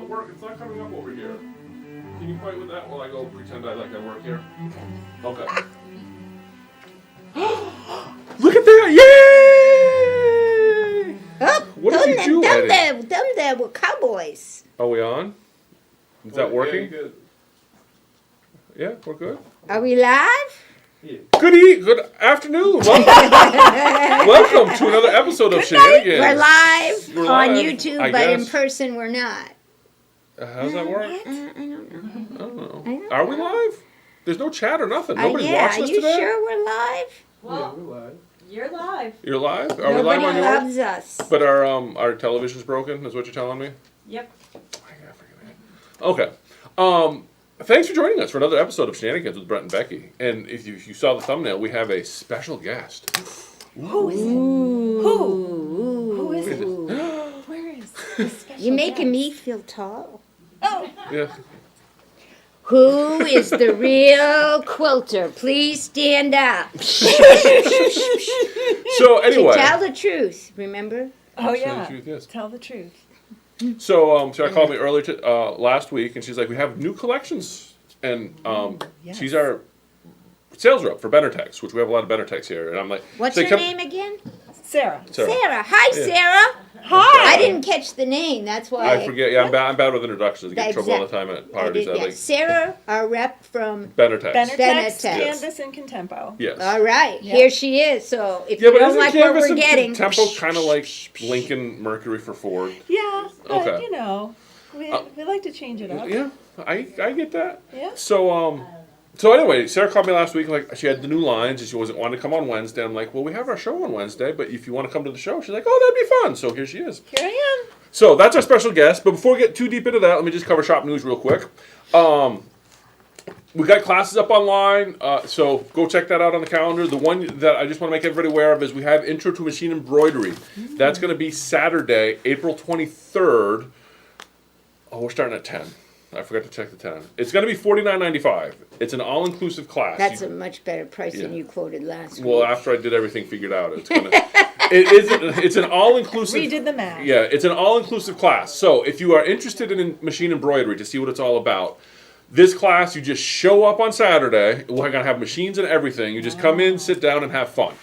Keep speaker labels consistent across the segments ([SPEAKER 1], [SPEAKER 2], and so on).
[SPEAKER 1] not work. It's not coming up over here. Can you fight with that while I go pretend I work here? Okay. Look at that! Yay!
[SPEAKER 2] Oh,
[SPEAKER 1] What did you do, Eddie?
[SPEAKER 2] Them there were cowboys.
[SPEAKER 1] Are we on? Is that working? Yeah, we're good.
[SPEAKER 2] Are we live?
[SPEAKER 1] Good afternoon. Welcome to another episode of Shenanigans.
[SPEAKER 2] We're live
[SPEAKER 1] We're
[SPEAKER 2] on
[SPEAKER 1] live,
[SPEAKER 2] YouTube,
[SPEAKER 1] I
[SPEAKER 2] but in
[SPEAKER 1] guess.
[SPEAKER 2] person we're not.
[SPEAKER 1] How does that work?
[SPEAKER 2] I don't know.
[SPEAKER 1] Are we live? There's no chat or nothing. Nobody's
[SPEAKER 2] Yeah,
[SPEAKER 1] watching
[SPEAKER 2] are
[SPEAKER 1] us
[SPEAKER 2] you
[SPEAKER 1] today?
[SPEAKER 2] sure we're live?
[SPEAKER 3] Well,
[SPEAKER 4] we're live.
[SPEAKER 3] you're live.
[SPEAKER 1] You're live? Are we live
[SPEAKER 2] Nobody
[SPEAKER 1] on yours?
[SPEAKER 2] loves us.
[SPEAKER 1] But our television's broken, is what you're telling me?
[SPEAKER 3] Yep.
[SPEAKER 1] Okay. Thanks for joining us for another episode of Shenanigans with Brent and Becky. And if you saw the thumbnail, we have a special guest.
[SPEAKER 3] Who is it? Who is it? Where is the special
[SPEAKER 2] You're making
[SPEAKER 3] guest?
[SPEAKER 2] me feel tall.
[SPEAKER 3] Oh.
[SPEAKER 1] Yeah.
[SPEAKER 2] Who is the real quilter? Please stand up.
[SPEAKER 1] So anyway.
[SPEAKER 2] To tell the truth, remember?
[SPEAKER 3] Oh
[SPEAKER 1] Tell
[SPEAKER 3] yeah.
[SPEAKER 1] the truth, yes.
[SPEAKER 3] Tell the truth.
[SPEAKER 1] So Sarah called me earlier last week, and she's like, "We have new collections," and
[SPEAKER 3] yes.
[SPEAKER 1] she's our sales rep for Benertex, which we have a lot of Benertex here. And I'm like,
[SPEAKER 2] What's
[SPEAKER 1] so
[SPEAKER 2] your
[SPEAKER 1] come-
[SPEAKER 2] name again?
[SPEAKER 3] Sarah.
[SPEAKER 2] Sarah. Hi,
[SPEAKER 1] Yeah.
[SPEAKER 2] Sarah.
[SPEAKER 3] Hi.
[SPEAKER 2] I didn't catch the name. That's why.
[SPEAKER 1] I forget. Yeah, I'm bad with introductions. I get in trouble all the time at parties.
[SPEAKER 2] Yeah. Sarah, our rep from.
[SPEAKER 1] Benertex.
[SPEAKER 3] Benertex,
[SPEAKER 2] Benertex.
[SPEAKER 3] Canvas, and Contempo.
[SPEAKER 1] Yes.
[SPEAKER 2] All right,
[SPEAKER 3] Yep.
[SPEAKER 2] here she is. So if
[SPEAKER 1] Yeah,
[SPEAKER 2] you
[SPEAKER 1] but
[SPEAKER 2] don't
[SPEAKER 1] isn't
[SPEAKER 2] like what
[SPEAKER 1] Canvas
[SPEAKER 2] we're
[SPEAKER 1] and
[SPEAKER 2] getting,
[SPEAKER 1] Tempo kind of like Lincoln Mercury for Ford?
[SPEAKER 3] Yeah, but
[SPEAKER 1] Okay.
[SPEAKER 3] you know, we like to change it up.
[SPEAKER 1] Yeah, I get that.
[SPEAKER 3] Yeah.
[SPEAKER 1] So anyway, Sarah called me last week. Like she had the new lines, and she wasn't wanting to come on Wednesday. I'm like, well, we have our show on Wednesday, but if you want to come to the show, she's like, oh, that'd be fun. So here she is.
[SPEAKER 3] Here I am.
[SPEAKER 1] So that's our special guest. But before we get too deep into that, let me just cover shop news real quick. We got classes up online, so go check that out on the calendar. The one that I just want to make everybody aware of is we have Intro to Machine Embroidery. That's going to be Saturday, April 23rd. Oh, we're starting at 10. I forgot to check the 10. It's going to be $49.95. It's an all-inclusive class.
[SPEAKER 2] that's a much better price than
[SPEAKER 1] Yeah.
[SPEAKER 2] you quoted last week.
[SPEAKER 1] Well, after I did everything figured out, it's an all-inclusive.
[SPEAKER 3] We did the math.
[SPEAKER 1] Yeah, it's an all-inclusive class. So if you are interested in machine embroidery to see what it's all about, this class, you just show up on Saturday. We're going to have machines and everything. You just come in, sit down, and have fun.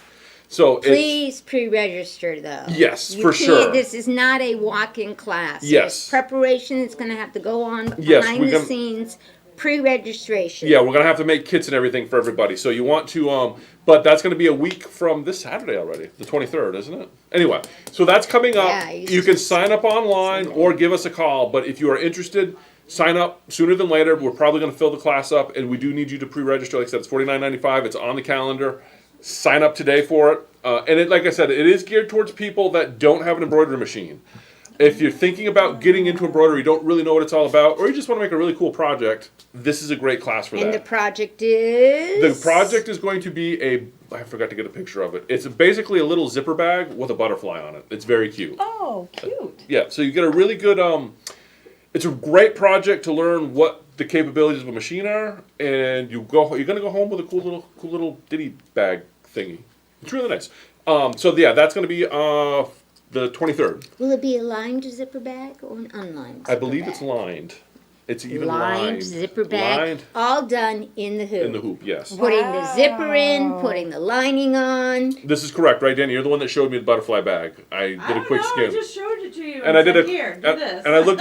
[SPEAKER 1] So
[SPEAKER 2] Please pre-register though.
[SPEAKER 1] Yes,
[SPEAKER 2] You
[SPEAKER 1] for
[SPEAKER 2] can't-
[SPEAKER 1] sure.
[SPEAKER 2] This is not a walk-in class.
[SPEAKER 1] Yes.
[SPEAKER 2] There's preparation that's going to have to go on
[SPEAKER 1] Yes,
[SPEAKER 2] behind
[SPEAKER 1] we're
[SPEAKER 2] the
[SPEAKER 1] gonna-
[SPEAKER 2] scenes. Pre-registration.
[SPEAKER 1] Yeah, we're going to have to make kits and everything for everybody. So you want to, but that's going to be a week from this Saturday already, the 23rd, isn't it? Anyway, so that's coming up.
[SPEAKER 2] Yeah,
[SPEAKER 1] You can sign up online or give us a call. But if you are interested, sign up sooner than later. We're probably going to fill the class up, and we do need you to pre-register. Like I said, it's $49.95. It's on the calendar. Sign up today for it. And like I said, it is geared towards people that don't have an embroidery machine. If you're thinking about getting into embroidery, don't really know what it's all about, or you just want to make a really cool project, this is a great class for
[SPEAKER 2] And the
[SPEAKER 1] that.
[SPEAKER 2] project is?
[SPEAKER 1] The project is going to be I forgot to get a picture of it. It's basically a little zipper bag with a butterfly on it. It's very cute.
[SPEAKER 3] Oh, cute.
[SPEAKER 1] Yeah, so you get a really good, it's a great project to learn what the capabilities of a machine are, and you're going to go home with a cool little ditty bag thingy. It's really nice. So yeah, that's going to be the 23rd.
[SPEAKER 2] Will it be a lined zipper bag or an unlined zipper
[SPEAKER 1] I believe
[SPEAKER 2] bag?
[SPEAKER 1] it's lined. It's even
[SPEAKER 2] lined
[SPEAKER 1] lined.
[SPEAKER 2] zipper bag,
[SPEAKER 1] Lined
[SPEAKER 2] all done in the hoop.
[SPEAKER 1] in the hoop, yes.
[SPEAKER 2] Putting the zipper in,
[SPEAKER 3] Wow.
[SPEAKER 2] putting the lining on.
[SPEAKER 1] This is correct, right, Danny? You're the one that showed me the butterfly bag. I did
[SPEAKER 4] I
[SPEAKER 1] a quick
[SPEAKER 4] don't know,
[SPEAKER 1] skim.
[SPEAKER 4] I just showed it to you.
[SPEAKER 1] And I did
[SPEAKER 4] said,
[SPEAKER 1] a
[SPEAKER 4] here, do this.
[SPEAKER 1] and I looked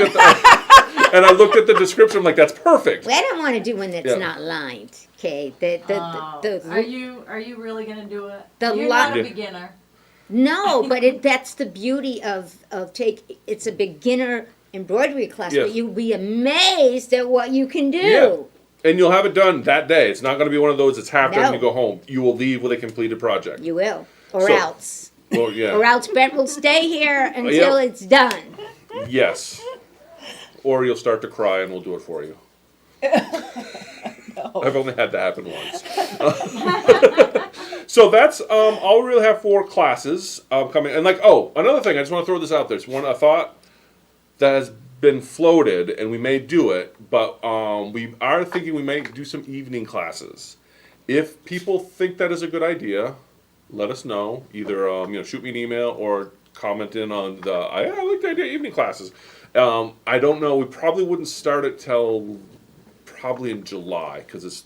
[SPEAKER 1] at the description. I'm like, that's perfect.
[SPEAKER 2] Well, I don't want to do one that's
[SPEAKER 1] Yeah.
[SPEAKER 2] not lined. Okay, the
[SPEAKER 4] Are you really gonna do it?
[SPEAKER 2] The
[SPEAKER 4] You're
[SPEAKER 2] li-
[SPEAKER 4] not a
[SPEAKER 1] Yeah.
[SPEAKER 4] beginner.
[SPEAKER 2] no, but that's the beauty of it's a beginner embroidery class,
[SPEAKER 1] Yes.
[SPEAKER 2] but you'll be amazed at what you can do.
[SPEAKER 1] Yeah. And you'll have it done that day. It's not going to be one of those that's half done
[SPEAKER 2] No.
[SPEAKER 1] and you go home. You will leave with a completed project.
[SPEAKER 2] You will, or
[SPEAKER 1] So-
[SPEAKER 2] else,
[SPEAKER 1] Well, yeah.
[SPEAKER 2] or else Brent will stay here until
[SPEAKER 1] Yeah.
[SPEAKER 2] it's done.
[SPEAKER 1] Yes. Or you'll start to cry and we'll do it for you. I've only had that happen once. So that's all we really have for classes coming. And another thing, I just want to throw this out there. It's a thought that has been floated, and we may do it, but we are thinking we may do some evening classes. If people think that is a good idea, let us know. Either shoot me an email or comment in on I like the idea of evening classes. I don't know. We probably wouldn't start it till probably in July because it's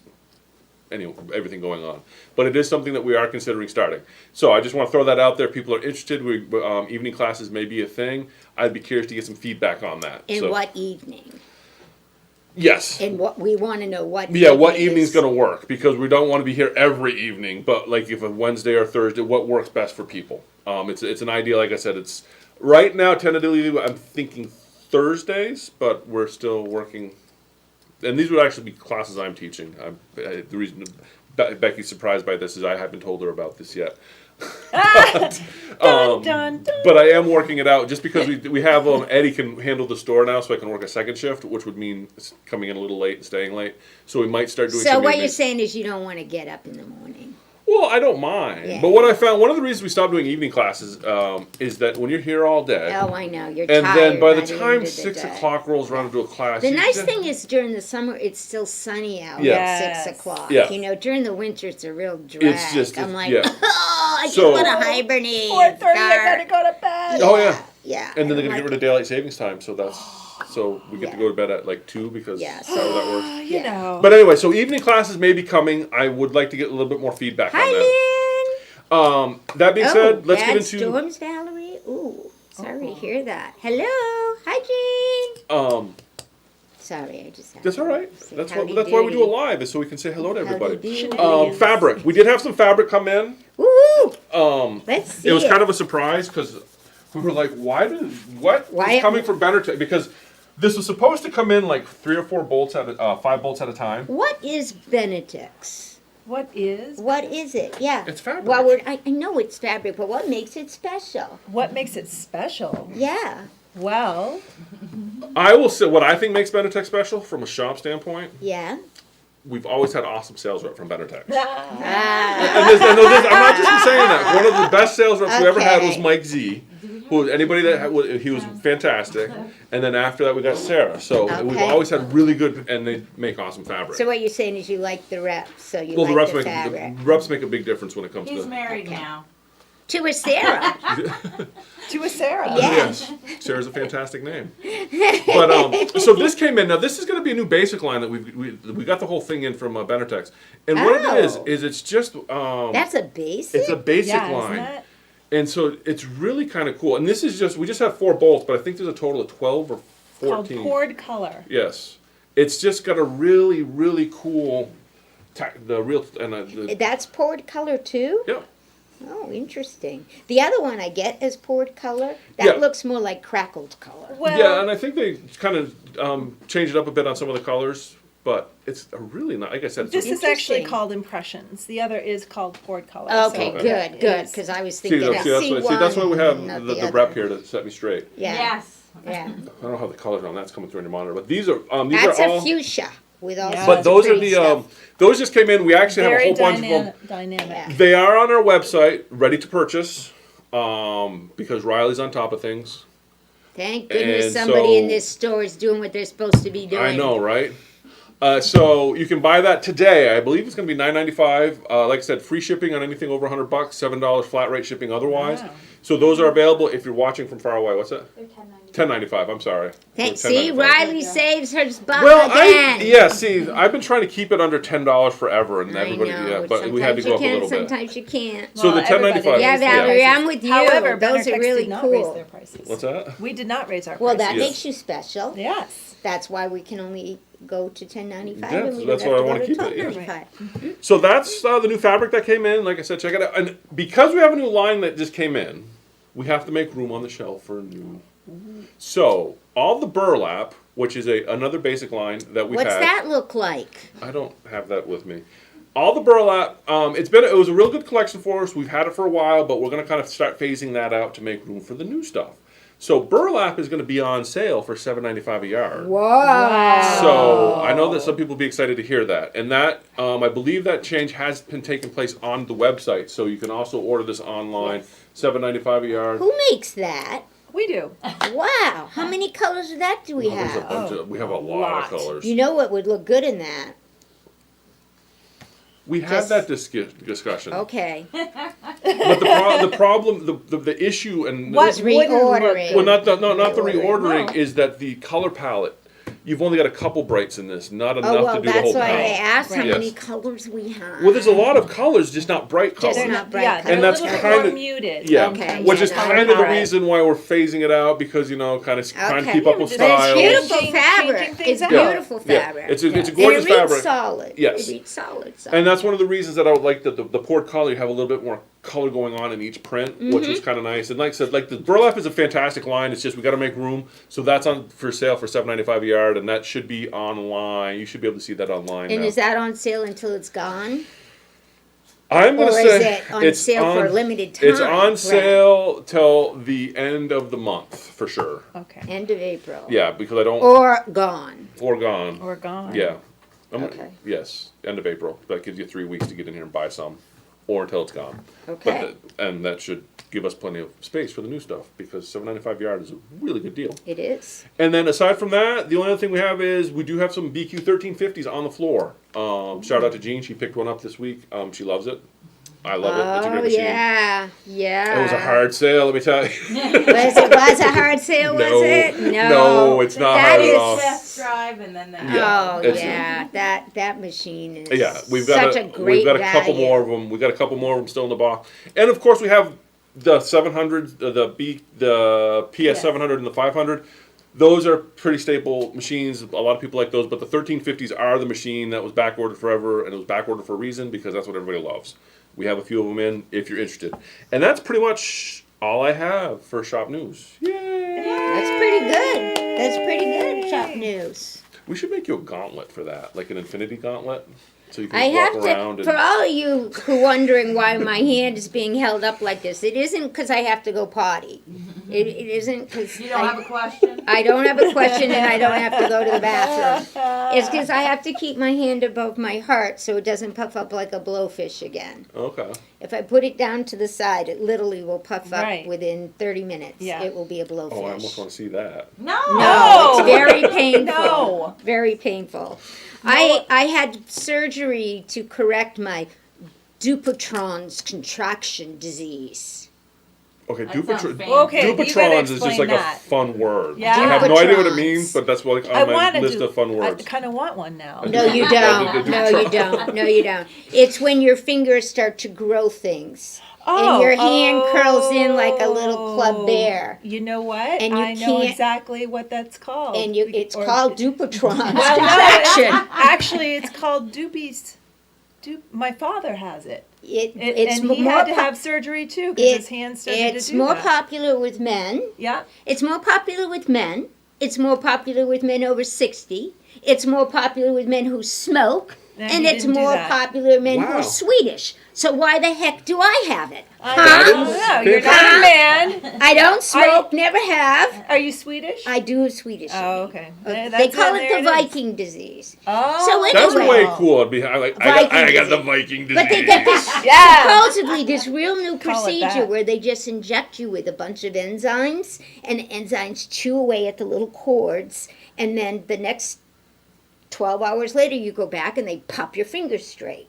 [SPEAKER 1] everything going on. But it is something that we are considering starting. So I just want to throw that out there. People are interested. Evening classes may be a thing. I'd be curious to get some feedback on that.
[SPEAKER 2] And what evening?
[SPEAKER 1] Yes.
[SPEAKER 2] And what we want to know what.
[SPEAKER 1] Yeah, what
[SPEAKER 2] evening
[SPEAKER 1] evening's
[SPEAKER 2] is-
[SPEAKER 1] going to work because we don't want to be here every evening. But like if a Wednesday or Thursday, what works best for people? It's an idea. Like I said, it's right now tentatively I'm thinking Thursdays, but we're still working. And these would actually be classes I'm teaching. The reason Becky's surprised by this is I haven't told her about this yet.
[SPEAKER 3] Dun, dun, dun.
[SPEAKER 1] But I am working it out just because we have Eddie can handle the store now, so I can work a second shift, which would mean coming in a little late and staying late. So we might start doing.
[SPEAKER 2] So
[SPEAKER 1] some
[SPEAKER 2] what you're
[SPEAKER 1] evenings.
[SPEAKER 2] saying is you don't want to get up in the morning.
[SPEAKER 1] Well, I don't mind.
[SPEAKER 2] Yeah.
[SPEAKER 1] But what I found, one of the reasons we stopped doing evening classes is that when you're here all day,
[SPEAKER 2] Oh, I know, you're
[SPEAKER 1] and
[SPEAKER 2] tired.
[SPEAKER 1] then by the
[SPEAKER 2] end
[SPEAKER 1] time
[SPEAKER 2] of the
[SPEAKER 1] 6
[SPEAKER 2] day.
[SPEAKER 1] o'clock rolls around to do a class,
[SPEAKER 2] The
[SPEAKER 1] you
[SPEAKER 2] nice
[SPEAKER 1] just-
[SPEAKER 2] thing is during the summer it's still sunny out
[SPEAKER 1] Yes.
[SPEAKER 2] at 6 o'clock.
[SPEAKER 1] Yeah.
[SPEAKER 2] You know, during the winter it's a real drag.
[SPEAKER 1] It's just-
[SPEAKER 2] I'm like,
[SPEAKER 1] yeah.
[SPEAKER 2] oh, I just
[SPEAKER 1] So-
[SPEAKER 2] want to hibernate.
[SPEAKER 3] 4:30, I
[SPEAKER 2] Dark.
[SPEAKER 3] gotta go to bed.
[SPEAKER 1] Oh, yeah.
[SPEAKER 2] Yeah.
[SPEAKER 1] And then they're
[SPEAKER 2] I
[SPEAKER 1] gonna
[SPEAKER 2] don't
[SPEAKER 1] get rid of daylight savings time, so we get to
[SPEAKER 2] Yeah.
[SPEAKER 1] go to bed at like 2 because
[SPEAKER 2] Yeah,
[SPEAKER 1] that's how that works.
[SPEAKER 3] Oh, you
[SPEAKER 2] Yeah.
[SPEAKER 3] know.
[SPEAKER 1] But anyway, so evening classes may be coming. I would like to get a little bit more feedback
[SPEAKER 2] Hi,
[SPEAKER 1] on that.
[SPEAKER 2] Lynn.
[SPEAKER 1] That being said, let's
[SPEAKER 2] bad
[SPEAKER 1] get into
[SPEAKER 2] storms, Valerie. Ooh, sorry to hear that. Hello, hi, Jean. Sorry, I just had
[SPEAKER 1] That's
[SPEAKER 2] to
[SPEAKER 1] all right.
[SPEAKER 2] say
[SPEAKER 1] That's
[SPEAKER 2] howdy
[SPEAKER 1] why we do a
[SPEAKER 2] doody.
[SPEAKER 1] live, is so we can say hello to
[SPEAKER 2] Howdy
[SPEAKER 1] everybody.
[SPEAKER 2] doody.
[SPEAKER 3] Shenanigans.
[SPEAKER 1] Fabric. We did have some fabric come in.
[SPEAKER 2] Woo! Let's see.
[SPEAKER 1] It was kind of a surprise because we were like,
[SPEAKER 2] Why-
[SPEAKER 1] is coming from Benetech? Because this was supposed to come in like 3 or 4 bolts at 5 bolts at a time.
[SPEAKER 2] What is Benetix?
[SPEAKER 3] What is?
[SPEAKER 2] What is it? Yeah.
[SPEAKER 1] It's fabric.
[SPEAKER 2] Well, I know it's fabric, but what makes it special?
[SPEAKER 3] What makes it special?
[SPEAKER 2] Yeah.
[SPEAKER 3] Well,
[SPEAKER 1] I will say what I think makes Benetech special from a shop standpoint.
[SPEAKER 2] Yeah.
[SPEAKER 1] We've always had awesome sales rep from Benetech.
[SPEAKER 2] Ah.
[SPEAKER 1] I'm not just saying that. One of the best sales reps we ever had was
[SPEAKER 2] Okay.
[SPEAKER 1] Mike Z. Who anybody that he was fantastic, and then after that we got Sarah. So we've
[SPEAKER 2] Okay.
[SPEAKER 1] always had really good, and they make awesome fabric.
[SPEAKER 2] So what you're saying is you like the reps, so you
[SPEAKER 1] well,
[SPEAKER 2] like
[SPEAKER 1] the
[SPEAKER 2] the
[SPEAKER 1] reps
[SPEAKER 2] fabric.
[SPEAKER 1] reps make a big difference when it comes
[SPEAKER 4] He's
[SPEAKER 1] to.
[SPEAKER 4] married
[SPEAKER 2] Okay.
[SPEAKER 4] now.
[SPEAKER 2] To a Sarah.
[SPEAKER 3] to a Sarah.
[SPEAKER 2] Yeah.
[SPEAKER 1] Yes, Sarah's a fantastic name. But so this came in. Now this is going to be a new basic line that we got the whole thing in from Benetech, and what it
[SPEAKER 2] Oh.
[SPEAKER 1] is it's just
[SPEAKER 2] That's a basic.
[SPEAKER 1] it's a basic
[SPEAKER 3] Yeah,
[SPEAKER 1] line.
[SPEAKER 3] isn't it?
[SPEAKER 1] And so it's really kind of cool. And this is we just have 4 bolts, but I think there's a total of 12 or
[SPEAKER 3] Called
[SPEAKER 1] 14.
[SPEAKER 3] poured color.
[SPEAKER 1] Yes. It's just got a really, really cool,
[SPEAKER 2] That's poured color too?
[SPEAKER 1] yeah.
[SPEAKER 2] Oh, interesting. The other one I get is poured color. That
[SPEAKER 1] Yeah.
[SPEAKER 2] looks more like crackled color.
[SPEAKER 3] Well,
[SPEAKER 1] Yeah, and I think they kind of changed it up a bit on some of the colors, but it's a really nice, like I said, it's
[SPEAKER 3] this
[SPEAKER 1] a,
[SPEAKER 3] is actually
[SPEAKER 2] Interesting.
[SPEAKER 3] called impressions. The other is called poured color.
[SPEAKER 2] Okay,
[SPEAKER 3] so
[SPEAKER 1] Okay.
[SPEAKER 2] good, good.
[SPEAKER 3] is-
[SPEAKER 2] Because I was
[SPEAKER 1] see,
[SPEAKER 2] thinking
[SPEAKER 1] that's, that's why we have
[SPEAKER 2] not
[SPEAKER 1] the
[SPEAKER 2] other.
[SPEAKER 1] rep here to set me straight.
[SPEAKER 2] Yeah,
[SPEAKER 4] Yes.
[SPEAKER 2] yeah.
[SPEAKER 1] I don't know how the colors on that's coming through on your monitor, but these are
[SPEAKER 2] That's
[SPEAKER 1] all.
[SPEAKER 2] a fuchsia with all
[SPEAKER 3] Yeah.
[SPEAKER 1] But
[SPEAKER 2] sorts
[SPEAKER 1] those
[SPEAKER 2] of
[SPEAKER 1] are
[SPEAKER 2] pretty
[SPEAKER 1] the
[SPEAKER 2] stuff.
[SPEAKER 1] those just came in. We actually have a
[SPEAKER 3] very
[SPEAKER 1] whole bunch of them.
[SPEAKER 3] dynamic.
[SPEAKER 2] Yeah.
[SPEAKER 1] They are on our website, ready to purchase, because Riley's on top of things.
[SPEAKER 2] Thank goodness
[SPEAKER 1] And
[SPEAKER 2] somebody in
[SPEAKER 1] so-
[SPEAKER 2] this store is doing what they're supposed to be doing.
[SPEAKER 1] I know, right? So you can buy that today. I believe it's going to be $9.95. Like I said, free shipping on anything over $100, $7 flat rate shipping otherwise.
[SPEAKER 3] Wow.
[SPEAKER 1] So those are available if you're watching from far away. What's that? $10.95. I'm sorry. So
[SPEAKER 2] See,
[SPEAKER 1] $10.95.
[SPEAKER 2] Riley saves her spot
[SPEAKER 1] Well,
[SPEAKER 2] again.
[SPEAKER 1] see, I've been trying to keep it under $10 forever, and everybody,
[SPEAKER 2] I know.
[SPEAKER 1] yeah, but we had to
[SPEAKER 2] Sometimes
[SPEAKER 1] go
[SPEAKER 2] you
[SPEAKER 1] up a
[SPEAKER 2] can,
[SPEAKER 1] little bit.
[SPEAKER 2] sometimes you can't.
[SPEAKER 1] So the
[SPEAKER 3] Well, everybody
[SPEAKER 1] $10.95.
[SPEAKER 2] Yeah,
[SPEAKER 3] raised their
[SPEAKER 2] Valerie,
[SPEAKER 3] prices.
[SPEAKER 2] I'm with you.
[SPEAKER 3] However,
[SPEAKER 2] Those are
[SPEAKER 3] Benetech
[SPEAKER 2] really
[SPEAKER 3] did not
[SPEAKER 2] cool.
[SPEAKER 3] raise their prices.
[SPEAKER 1] What's that?
[SPEAKER 3] We did not raise our
[SPEAKER 2] Well,
[SPEAKER 3] prices.
[SPEAKER 2] that
[SPEAKER 1] Yes.
[SPEAKER 2] makes you special.
[SPEAKER 3] Yes.
[SPEAKER 2] That's why we can only go to $10.95
[SPEAKER 1] Yeah,
[SPEAKER 2] and we
[SPEAKER 1] that's
[SPEAKER 2] don't
[SPEAKER 1] why I
[SPEAKER 2] have
[SPEAKER 1] wanna
[SPEAKER 2] to
[SPEAKER 1] keep
[SPEAKER 2] go
[SPEAKER 1] it,
[SPEAKER 2] to
[SPEAKER 1] yeah.
[SPEAKER 2] $12.95.
[SPEAKER 1] So that's the new fabric that came in. Like I said, check it out. And because we have a new line that just came in, we have to make room on the shelf for a new. So all the burlap, which is another basic line that we
[SPEAKER 2] What's
[SPEAKER 1] had.
[SPEAKER 2] that look like?
[SPEAKER 1] I don't have that with me. All the burlap. It was a real good collection for us. We've had it for a while, but we're going to kind of start phasing that out to make room for the new stuff. So burlap is going to be on sale for $7.95 a yard.
[SPEAKER 2] Whoa.
[SPEAKER 1] So I know that some people will be excited to hear that, and that I believe that change has been taking place on the website. So you can also order this online, $7.95 a yard.
[SPEAKER 2] Who makes that?
[SPEAKER 3] We do.
[SPEAKER 2] Wow. How many colors of that do we
[SPEAKER 1] There's a
[SPEAKER 2] have?
[SPEAKER 1] bunch of, we have a lot
[SPEAKER 3] lot.
[SPEAKER 1] of colors.
[SPEAKER 2] You know what would look good in that?
[SPEAKER 1] We had
[SPEAKER 2] Just-
[SPEAKER 1] that discussion.
[SPEAKER 2] Okay.
[SPEAKER 1] But the problem, the issue, and
[SPEAKER 3] What
[SPEAKER 2] It's
[SPEAKER 3] wouldn't look
[SPEAKER 2] reordering.
[SPEAKER 3] good?
[SPEAKER 1] well, not the reordering
[SPEAKER 3] No.
[SPEAKER 1] is that the color palette. You've only got a couple brights in this, not enough
[SPEAKER 2] Oh, well,
[SPEAKER 1] to do the whole
[SPEAKER 2] that's why I
[SPEAKER 1] palette.
[SPEAKER 2] asked how
[SPEAKER 3] Right.
[SPEAKER 2] many
[SPEAKER 1] Yes.
[SPEAKER 2] colors we have.
[SPEAKER 1] Well, there's a lot of colors, just not bright colors.
[SPEAKER 2] Just not bright
[SPEAKER 3] Yeah,
[SPEAKER 2] colors.
[SPEAKER 3] they're
[SPEAKER 1] And that's
[SPEAKER 3] a little bit
[SPEAKER 1] kinda-
[SPEAKER 3] more muted.
[SPEAKER 1] Yeah,
[SPEAKER 2] Okay,
[SPEAKER 1] which
[SPEAKER 2] yeah,
[SPEAKER 1] is
[SPEAKER 2] no.
[SPEAKER 1] kind of the
[SPEAKER 3] Right.
[SPEAKER 1] reason why we're phasing it out, because kind of trying to
[SPEAKER 2] Okay.
[SPEAKER 1] keep up with
[SPEAKER 3] But
[SPEAKER 2] But
[SPEAKER 1] style.
[SPEAKER 2] it's beautiful
[SPEAKER 3] Changing
[SPEAKER 2] fabric.
[SPEAKER 3] things
[SPEAKER 2] It's
[SPEAKER 3] out.
[SPEAKER 2] beautiful
[SPEAKER 1] Yeah.
[SPEAKER 2] fabric.
[SPEAKER 1] It's a
[SPEAKER 2] And
[SPEAKER 1] gorgeous
[SPEAKER 2] it reads
[SPEAKER 1] fabric.
[SPEAKER 2] solid.
[SPEAKER 1] Yes.
[SPEAKER 2] It reads solid.
[SPEAKER 1] And that's one of the reasons that I would like the poured color. You have a little bit more color going on in each print, which
[SPEAKER 2] Mm-hmm.
[SPEAKER 1] was kind of nice. And like I said, like the burlap is a fantastic line. It's just we got to make room. So that's on for sale for $7.95 a yard, and that should be online. You should be able to see that online
[SPEAKER 2] And
[SPEAKER 1] now.
[SPEAKER 2] is that on sale until it's gone?
[SPEAKER 1] I'm
[SPEAKER 2] Or
[SPEAKER 1] gonna
[SPEAKER 2] is
[SPEAKER 1] say
[SPEAKER 2] it on
[SPEAKER 1] it's
[SPEAKER 2] sale for a
[SPEAKER 1] on-
[SPEAKER 2] limited time?
[SPEAKER 1] It's on
[SPEAKER 2] Right.
[SPEAKER 1] sale till the end of the month for sure.
[SPEAKER 3] Okay.
[SPEAKER 2] End of April.
[SPEAKER 1] Yeah, because I don't
[SPEAKER 2] Or gone.
[SPEAKER 1] or gone.
[SPEAKER 3] We're gone.
[SPEAKER 1] Yeah.
[SPEAKER 2] Okay.
[SPEAKER 1] Yes, end of April. That gives you 3 weeks to get in here and buy some, or until it's gone.
[SPEAKER 2] Okay.
[SPEAKER 1] And that should give us plenty of space for the new stuff, because $7.95 a yard is a really good deal.
[SPEAKER 2] It is.
[SPEAKER 1] And then aside from that, the only other thing we have is we do have some BQ 1350s on the floor. Shout out to Jean. She picked one up this week. She loves it. I love it. It's a great
[SPEAKER 2] Oh,
[SPEAKER 1] machine.
[SPEAKER 2] yeah. Yeah.
[SPEAKER 1] It was a hard sale, let me tell you.
[SPEAKER 2] Was a hard sale, was
[SPEAKER 1] No.
[SPEAKER 2] it?
[SPEAKER 1] No, it's not
[SPEAKER 2] That
[SPEAKER 1] hard at
[SPEAKER 2] is-
[SPEAKER 1] all.
[SPEAKER 4] Test drive and then that.
[SPEAKER 1] Yeah,
[SPEAKER 2] Oh,
[SPEAKER 1] it's-
[SPEAKER 2] yeah. That machine is
[SPEAKER 1] Yeah, we've got
[SPEAKER 2] such a great
[SPEAKER 1] we've got a couple
[SPEAKER 2] value.
[SPEAKER 1] more of them. We've got a couple more of them still in the box, and of course we have the 700, the PS 700 and the 500. Those are pretty staple machines. A lot of people like those, but the 1350s are the machine that was back ordered forever, and it was back ordered for a reason, because that's what everybody loves. We have a few of them in if you're interested, and that's pretty much all I have for shop news. Yay!
[SPEAKER 2] That's pretty good. That's pretty good, shop news.
[SPEAKER 1] We should make you a gauntlet for that, like an infinity gauntlet, so you can
[SPEAKER 2] I
[SPEAKER 1] just
[SPEAKER 2] have
[SPEAKER 1] walk around
[SPEAKER 2] to,
[SPEAKER 1] and.
[SPEAKER 2] for all of you who wondering why my hand is being held up like this, it isn't because I have to go potty. It isn't because
[SPEAKER 4] You don't have a question?
[SPEAKER 2] I don't have a question and I don't have to go to the bathroom. It's because I have to keep my hand above my heart so it doesn't puff up like a blowfish again.
[SPEAKER 1] Okay.
[SPEAKER 2] If I put it down to the side, it literally will puff up
[SPEAKER 3] Right.
[SPEAKER 2] within 30 minutes.
[SPEAKER 3] Yeah.
[SPEAKER 2] It will be a blowfish.
[SPEAKER 1] Oh, I almost want to see that.
[SPEAKER 4] No.
[SPEAKER 2] No, it's very painful.
[SPEAKER 3] No.
[SPEAKER 2] Very painful. I had surgery to correct my Dupuytren's contraction disease.
[SPEAKER 1] Okay,
[SPEAKER 4] That sounds fancy.
[SPEAKER 3] Okay, you better
[SPEAKER 1] Dupotrons is just
[SPEAKER 3] explain
[SPEAKER 1] like
[SPEAKER 3] that.
[SPEAKER 1] a fun word.
[SPEAKER 3] Yeah.
[SPEAKER 1] I have no idea what it
[SPEAKER 2] Dupotrons.
[SPEAKER 1] means, but that's like
[SPEAKER 3] I
[SPEAKER 1] on my
[SPEAKER 3] want to
[SPEAKER 1] list
[SPEAKER 3] do.
[SPEAKER 1] of fun
[SPEAKER 3] I
[SPEAKER 1] words.
[SPEAKER 3] kind of want one now.
[SPEAKER 2] No, you don't. No, you don't. No, you don't. It's when your fingers start to grow things. And your hand curls in like a little club bear.
[SPEAKER 3] You know what?
[SPEAKER 2] And you
[SPEAKER 3] I know
[SPEAKER 2] can't-
[SPEAKER 3] exactly what that's called.
[SPEAKER 2] And it's
[SPEAKER 3] Or-
[SPEAKER 2] called Dupuytren's
[SPEAKER 3] Well, no,
[SPEAKER 2] contraction.
[SPEAKER 3] actually, it's called Doopy's. My father has it.
[SPEAKER 2] It's
[SPEAKER 3] and he
[SPEAKER 2] more
[SPEAKER 3] had to
[SPEAKER 2] po-
[SPEAKER 3] have surgery too because his hands started
[SPEAKER 2] It's
[SPEAKER 3] to do
[SPEAKER 2] more
[SPEAKER 3] that.
[SPEAKER 2] popular with men.
[SPEAKER 3] Yeah.
[SPEAKER 2] It's more popular with men. It's more popular with men over 60. It's more popular with men who smoke.
[SPEAKER 3] No,
[SPEAKER 2] And
[SPEAKER 3] he
[SPEAKER 2] it's
[SPEAKER 3] didn't do
[SPEAKER 2] more
[SPEAKER 3] that.
[SPEAKER 2] popular with men who
[SPEAKER 1] Wow.
[SPEAKER 2] are Swedish. So why the heck do I have it?
[SPEAKER 3] I
[SPEAKER 1] That
[SPEAKER 3] don't
[SPEAKER 1] is
[SPEAKER 3] know. You're not a man.
[SPEAKER 2] I don't smoke, never have.
[SPEAKER 3] Are you Swedish?
[SPEAKER 2] I do have Swedish. in
[SPEAKER 3] Oh,
[SPEAKER 2] me.
[SPEAKER 3] okay.
[SPEAKER 2] They call it the Viking disease.
[SPEAKER 3] Oh.
[SPEAKER 2] So
[SPEAKER 1] That's
[SPEAKER 2] anyway.
[SPEAKER 1] way cool. I'd be like,
[SPEAKER 2] Viking
[SPEAKER 1] I got the
[SPEAKER 2] disease.
[SPEAKER 1] Viking disease.
[SPEAKER 2] But they get this
[SPEAKER 3] Yeah.
[SPEAKER 2] supposedly this real new
[SPEAKER 3] Call it
[SPEAKER 2] procedure
[SPEAKER 3] that.
[SPEAKER 2] where they just inject you with a bunch of enzymes, and the enzymes chew away at the little cords, and then the next 12 hours later you go back and they pop your fingers straight.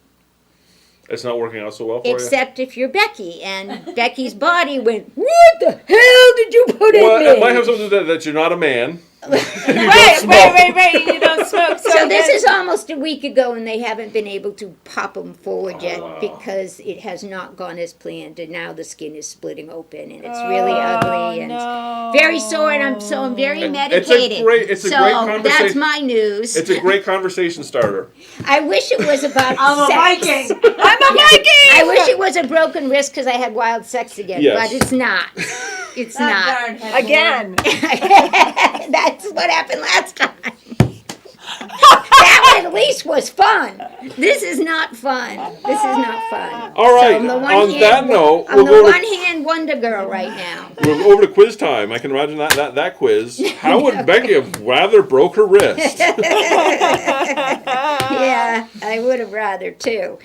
[SPEAKER 1] It's not working out so well for
[SPEAKER 2] Except if you're Becky, and Becky's body went, what the hell did you put
[SPEAKER 1] you. Well,
[SPEAKER 2] in
[SPEAKER 1] it
[SPEAKER 2] me?
[SPEAKER 1] might have something to do that you're not a man.
[SPEAKER 3] Right. You don't smoke.
[SPEAKER 2] So this is almost a week ago, and they haven't been able to pop them forward yet
[SPEAKER 1] wow.
[SPEAKER 2] because it has not gone as planned, and now the skin is splitting open, and it's really ugly and very sore. And I'm very
[SPEAKER 1] It's a
[SPEAKER 2] medicated.
[SPEAKER 1] great
[SPEAKER 2] so
[SPEAKER 1] conversation.
[SPEAKER 2] that's my news.
[SPEAKER 1] It's a great conversation starter.
[SPEAKER 2] I wish it was about
[SPEAKER 4] I'm a
[SPEAKER 2] sex.
[SPEAKER 4] Viking.
[SPEAKER 3] I'm a Viking.
[SPEAKER 2] I wish it was a broken wrist because I had wild sex again,
[SPEAKER 1] Yes.
[SPEAKER 2] but it's not. It's not.
[SPEAKER 4] That darn head
[SPEAKER 3] Again.
[SPEAKER 2] That's what happened last time. That one at least was fun. This is not fun. This is not fun.
[SPEAKER 1] All right.
[SPEAKER 2] So I'm the one
[SPEAKER 1] On
[SPEAKER 2] hand,
[SPEAKER 1] that note,
[SPEAKER 2] I'm
[SPEAKER 1] we'll
[SPEAKER 2] the
[SPEAKER 1] go
[SPEAKER 2] one
[SPEAKER 1] to,
[SPEAKER 2] hand wonder girl right now.
[SPEAKER 1] we're over to quiz time. I can imagine that quiz. How would Becky have rather broke her wrist?
[SPEAKER 2] Yeah, I would have rather too.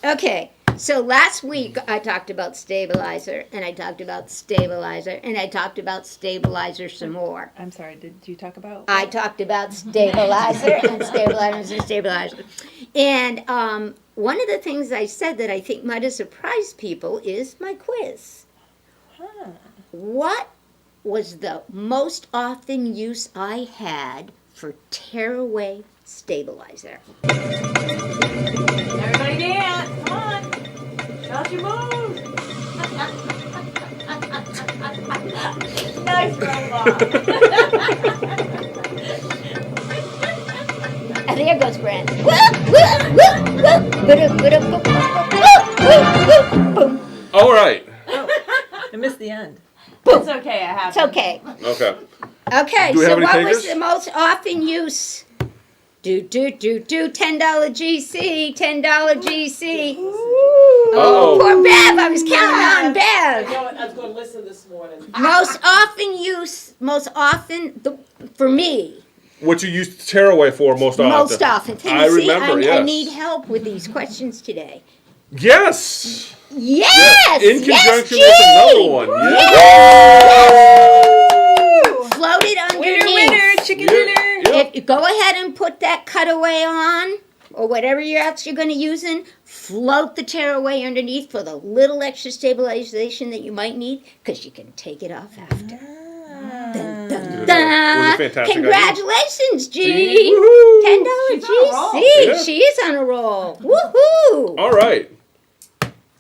[SPEAKER 2] Okay. So last week I talked about stabilizer, and I talked about stabilizer, and I talked about stabilizer some more.
[SPEAKER 3] I'm sorry. Did you talk about?
[SPEAKER 2] I talked about stabilizer and stabilizer and stabilizer. And one of the things I said that I think might have surprised people is my quiz. What was the most often use I had for tearaway stabilizer?
[SPEAKER 4] Everybody dance. Come on. Show us your moves. Nice robot.
[SPEAKER 2] And there goes Brent. Boom.
[SPEAKER 1] All right.
[SPEAKER 3] I missed the end.
[SPEAKER 4] It's okay. I have
[SPEAKER 2] It's okay.
[SPEAKER 1] Okay.
[SPEAKER 2] Okay,
[SPEAKER 1] Do we
[SPEAKER 2] so
[SPEAKER 1] have any
[SPEAKER 2] what was
[SPEAKER 1] takers?
[SPEAKER 2] the most often use? $10 GC, $10 GC.
[SPEAKER 1] Uh-oh.
[SPEAKER 2] Poor Bev, I was counting on Bev.
[SPEAKER 5] I was going to listen this morning.
[SPEAKER 2] Most often, for me,
[SPEAKER 1] What you use tearaway for most often?
[SPEAKER 2] most often. Can
[SPEAKER 1] I
[SPEAKER 2] you see,
[SPEAKER 1] remember,
[SPEAKER 2] I
[SPEAKER 1] yes.
[SPEAKER 2] need help with these questions today.
[SPEAKER 1] Yes!
[SPEAKER 2] Yes!
[SPEAKER 1] In conjunction
[SPEAKER 2] yes,
[SPEAKER 1] with another
[SPEAKER 2] Gene!
[SPEAKER 1] one.
[SPEAKER 2] Floated
[SPEAKER 3] Winner,
[SPEAKER 2] underneath.
[SPEAKER 3] winner, chicken
[SPEAKER 1] Yeah.
[SPEAKER 3] dinner.
[SPEAKER 1] Yep.
[SPEAKER 2] If, go ahead and put that cutaway on, or whatever else you're going to use in. Float the tearaway underneath for the little extra stabilization that you might need, because you can take it off after. Dun, dun,
[SPEAKER 1] Was
[SPEAKER 2] dun.
[SPEAKER 1] it fantastic?
[SPEAKER 2] Congratulations, G.
[SPEAKER 1] Gene, woohoo.
[SPEAKER 2] $10
[SPEAKER 4] She's on a roll.
[SPEAKER 2] GC.
[SPEAKER 1] Yeah.
[SPEAKER 2] She is on a roll. Woohoo!
[SPEAKER 1] All right.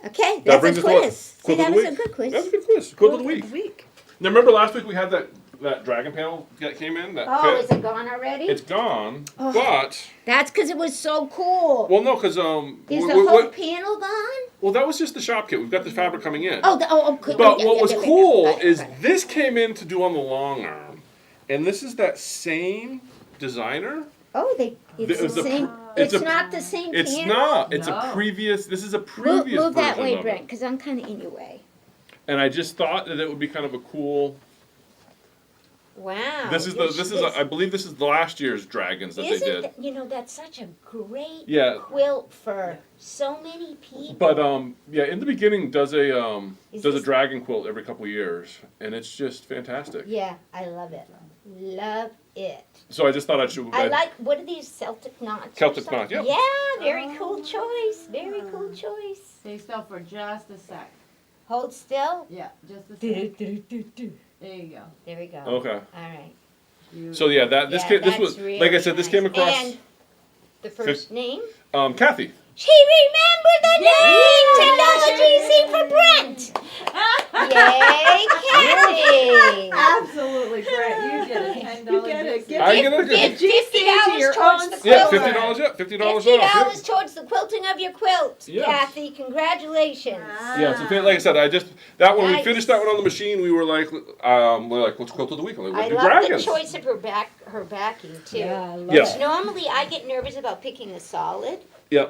[SPEAKER 2] Okay,
[SPEAKER 1] That
[SPEAKER 2] that's
[SPEAKER 1] brings
[SPEAKER 2] a
[SPEAKER 1] us to what?
[SPEAKER 2] quiz. See,
[SPEAKER 1] Quiz of
[SPEAKER 2] that
[SPEAKER 1] the
[SPEAKER 2] was
[SPEAKER 1] week.
[SPEAKER 2] a good quiz.
[SPEAKER 1] That was a good quiz. Quiz of the week.
[SPEAKER 3] Week.
[SPEAKER 1] Now, remember last week we had that dragon panel that came in? That
[SPEAKER 2] Oh,
[SPEAKER 1] pit?
[SPEAKER 2] is it gone already?
[SPEAKER 1] It's gone,
[SPEAKER 2] Oh.
[SPEAKER 1] but...
[SPEAKER 2] That's because it was so cool.
[SPEAKER 1] Well, no, because...
[SPEAKER 2] Is the whole panel gone?
[SPEAKER 1] well, that was just the shop kit. We've got the fabric coming in.
[SPEAKER 2] Good.
[SPEAKER 1] But
[SPEAKER 2] Yeah,
[SPEAKER 1] what
[SPEAKER 2] yeah,
[SPEAKER 1] was
[SPEAKER 2] yeah, yeah,
[SPEAKER 1] cool
[SPEAKER 2] got it,
[SPEAKER 1] is
[SPEAKER 2] got it.
[SPEAKER 1] this came in to do on the long arm. And this is that same designer.
[SPEAKER 2] Oh, it's
[SPEAKER 1] It's
[SPEAKER 2] the
[SPEAKER 1] a-
[SPEAKER 2] same.
[SPEAKER 1] it's
[SPEAKER 2] It's
[SPEAKER 1] a-
[SPEAKER 2] not the same
[SPEAKER 1] It's
[SPEAKER 2] panel?
[SPEAKER 1] not. It's a
[SPEAKER 4] No.
[SPEAKER 1] previous... This is a
[SPEAKER 2] Move,
[SPEAKER 1] previous
[SPEAKER 2] move that
[SPEAKER 1] version
[SPEAKER 2] way,
[SPEAKER 1] of
[SPEAKER 2] Brent,
[SPEAKER 1] it.
[SPEAKER 2] because I'm kind of in your way.
[SPEAKER 1] And I just thought that it would be kind of a cool...
[SPEAKER 2] Wow.
[SPEAKER 1] This is I believe this is last year's dragons that they
[SPEAKER 2] Isn't
[SPEAKER 1] did.
[SPEAKER 2] that, that's such a great
[SPEAKER 1] Yeah.
[SPEAKER 2] quilt for so many people.
[SPEAKER 1] But yeah, in the beginning does a
[SPEAKER 2] Is
[SPEAKER 1] does a
[SPEAKER 2] this-
[SPEAKER 1] dragon quilt every couple years, and it's just fantastic.
[SPEAKER 2] Yeah, I love it. Love it.
[SPEAKER 1] So I just thought I should.
[SPEAKER 2] I like, what are these, Celtic knots? or
[SPEAKER 1] Celtic
[SPEAKER 2] something?
[SPEAKER 1] knots, yep.
[SPEAKER 2] Yeah, very cool choice. Very cool choice.
[SPEAKER 4] Stay still for just a sec.
[SPEAKER 2] Hold still.
[SPEAKER 4] Yeah, just a sec. There you go.
[SPEAKER 2] There we go.
[SPEAKER 1] Okay.
[SPEAKER 2] All right.
[SPEAKER 1] So yeah, this
[SPEAKER 2] Yeah,
[SPEAKER 1] came, this
[SPEAKER 2] that's
[SPEAKER 1] was
[SPEAKER 2] really
[SPEAKER 1] like I said, this
[SPEAKER 2] nice.
[SPEAKER 1] came across
[SPEAKER 2] And the first name?
[SPEAKER 1] Kathy.
[SPEAKER 2] She remembered the name! $10 GC for Brent! Yay, Kathy!
[SPEAKER 4] Absolutely, Brett. You get a $10
[SPEAKER 3] You get it.
[SPEAKER 4] gift.
[SPEAKER 1] I get it.
[SPEAKER 2] $50
[SPEAKER 3] your
[SPEAKER 2] towards
[SPEAKER 3] own
[SPEAKER 2] the
[SPEAKER 1] Yeah,
[SPEAKER 2] quilt.
[SPEAKER 1] $50. Yeah, $50 off.
[SPEAKER 2] $50 towards the quilting of your quilt.
[SPEAKER 1] Yes.
[SPEAKER 2] Kathy, congratulations.
[SPEAKER 1] Yeah, so like I said, that when we
[SPEAKER 2] Nice.
[SPEAKER 1] finished that one on the machine, we were like, what's quilt of the week? I'm like,
[SPEAKER 2] I
[SPEAKER 1] we'll do
[SPEAKER 2] love
[SPEAKER 1] dragons.
[SPEAKER 2] the choice of her backing too.
[SPEAKER 3] Yeah, I love
[SPEAKER 1] Yes.
[SPEAKER 3] it.
[SPEAKER 2] Normally I get nervous about picking a solid,
[SPEAKER 1] Yeah.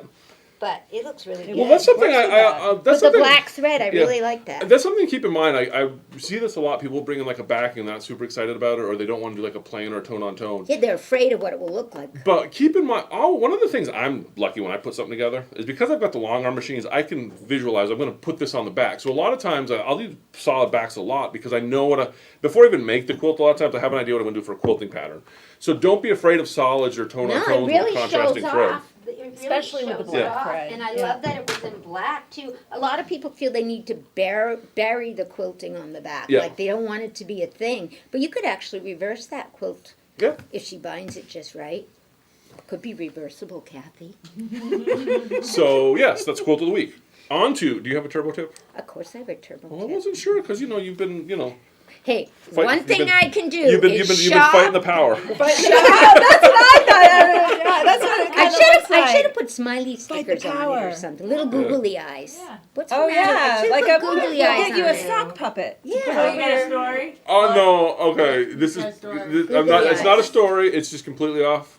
[SPEAKER 2] but it looks really good.
[SPEAKER 1] Well, that's something
[SPEAKER 3] Where's
[SPEAKER 1] that's
[SPEAKER 2] With the
[SPEAKER 1] something.
[SPEAKER 2] black thread, I
[SPEAKER 1] yeah.
[SPEAKER 2] really like that.
[SPEAKER 1] That's something to keep in mind. I see this a lot. People bring in like a backing, and not super excited about it, or they don't want to do like a plain or a tone on tone.
[SPEAKER 2] Yeah, they're afraid of what it will look like.
[SPEAKER 1] But keep in mind, one of the things I'm lucky when I put something together is because I've got the long arm machines, I can visualize, I'm going to put this on the back. So a lot of times I'll do solid backs a lot because I know before I even make the quilt, a lot of times I have an idea what I'm going to do for a quilting pattern. So don't be afraid of solids or tone
[SPEAKER 2] No,
[SPEAKER 1] on
[SPEAKER 2] it
[SPEAKER 1] tones
[SPEAKER 2] really
[SPEAKER 1] with contrasting
[SPEAKER 2] shows
[SPEAKER 1] thread.
[SPEAKER 2] off. It really
[SPEAKER 3] Especially with the
[SPEAKER 2] shows
[SPEAKER 3] black
[SPEAKER 2] off,
[SPEAKER 3] thread,
[SPEAKER 2] And I
[SPEAKER 3] yeah.
[SPEAKER 2] love that it was in black too. A lot of people feel they need to bury the quilting on the back.
[SPEAKER 1] Yeah.
[SPEAKER 2] Like they don't want it to be a thing. But you could actually reverse that quilt
[SPEAKER 1] Yeah.
[SPEAKER 2] if she binds it just right. Could be reversible, Kathy.
[SPEAKER 1] So yes, that's quilt of the week. On to, do you have a turbo tip?
[SPEAKER 2] Of course I have a turbo
[SPEAKER 1] Well, I
[SPEAKER 2] tip.
[SPEAKER 1] wasn't sure because you've been
[SPEAKER 2] Hey,
[SPEAKER 1] Fight-
[SPEAKER 2] one
[SPEAKER 1] you've
[SPEAKER 2] thing
[SPEAKER 1] been-
[SPEAKER 2] I can do
[SPEAKER 1] you've been
[SPEAKER 2] is
[SPEAKER 1] fighting the power.
[SPEAKER 3] But, that's what I thought. That's what it
[SPEAKER 2] I
[SPEAKER 3] kind of
[SPEAKER 2] should
[SPEAKER 3] looks
[SPEAKER 2] have
[SPEAKER 3] like.
[SPEAKER 2] put smiley
[SPEAKER 3] Fight the
[SPEAKER 2] stickers on it
[SPEAKER 3] power.
[SPEAKER 2] or something. Little googly eyes.
[SPEAKER 4] Yeah.
[SPEAKER 2] What's
[SPEAKER 3] Oh
[SPEAKER 2] the matter? I
[SPEAKER 3] yeah,
[SPEAKER 2] should
[SPEAKER 3] like
[SPEAKER 2] put
[SPEAKER 3] a
[SPEAKER 2] googly
[SPEAKER 3] we'll
[SPEAKER 2] eyes
[SPEAKER 3] get you
[SPEAKER 2] on
[SPEAKER 3] a
[SPEAKER 2] it.
[SPEAKER 3] sock puppet.
[SPEAKER 2] Yeah.
[SPEAKER 4] Oh, you got a story?
[SPEAKER 1] Oh no, okay. This is
[SPEAKER 4] Nice story.
[SPEAKER 1] I'm not. It's not a
[SPEAKER 2] Eyes.
[SPEAKER 1] story. It's just completely off.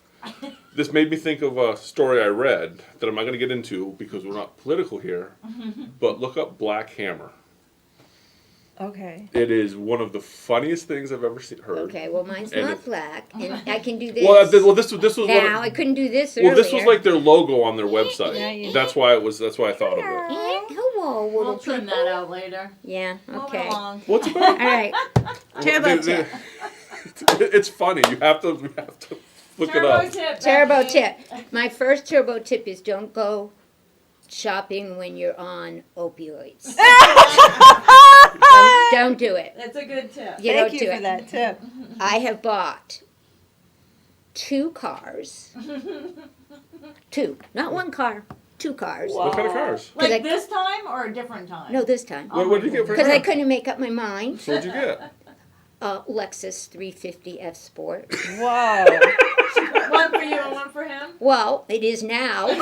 [SPEAKER 1] This made me think of a story I read that I'm not going to get into because we're not political here. But look up Black Hammer.
[SPEAKER 3] Okay.
[SPEAKER 1] It is one of the funniest things I've ever heard.
[SPEAKER 2] Okay, well mine's
[SPEAKER 1] And
[SPEAKER 2] not
[SPEAKER 1] it-
[SPEAKER 2] black, and I can do this.
[SPEAKER 1] Well, this was one.
[SPEAKER 2] now I couldn't do this
[SPEAKER 1] Well,
[SPEAKER 2] earlier.
[SPEAKER 1] this was like their logo on their website.
[SPEAKER 3] Yeah, you-
[SPEAKER 1] That's why it was. That's why I thought of it.
[SPEAKER 2] Hello, little
[SPEAKER 4] We'll trim
[SPEAKER 2] people.
[SPEAKER 4] that out later.
[SPEAKER 2] Yeah.
[SPEAKER 4] Moving
[SPEAKER 2] Okay. All
[SPEAKER 4] along.
[SPEAKER 1] What's it about?
[SPEAKER 2] right. Turbo tip.
[SPEAKER 1] It's funny. You have to look it
[SPEAKER 4] Turbo
[SPEAKER 1] up.
[SPEAKER 4] tip.
[SPEAKER 2] Turbo
[SPEAKER 4] Becky.
[SPEAKER 2] tip. My first turbo tip is don't go shopping when you're on opioids. Don't do it.
[SPEAKER 4] That's a good tip.
[SPEAKER 2] You
[SPEAKER 3] Thank
[SPEAKER 2] don't
[SPEAKER 3] you
[SPEAKER 2] do
[SPEAKER 3] for
[SPEAKER 2] it.
[SPEAKER 3] that tip.
[SPEAKER 2] I have bought 2 cars. 2, not 1 car, 2 cars.
[SPEAKER 3] Wow.
[SPEAKER 1] What kind of cars?
[SPEAKER 2] Cause I-
[SPEAKER 4] Like this time or a different time?
[SPEAKER 2] No, this time.
[SPEAKER 1] What did you get for
[SPEAKER 2] Because I
[SPEAKER 1] him?
[SPEAKER 2] couldn't make up my mind.
[SPEAKER 1] So what'd you get?
[SPEAKER 2] Lexus 350 F Sport.
[SPEAKER 3] Whoa.
[SPEAKER 4] One for you and one for him?
[SPEAKER 2] Well, it is now.
[SPEAKER 4] Is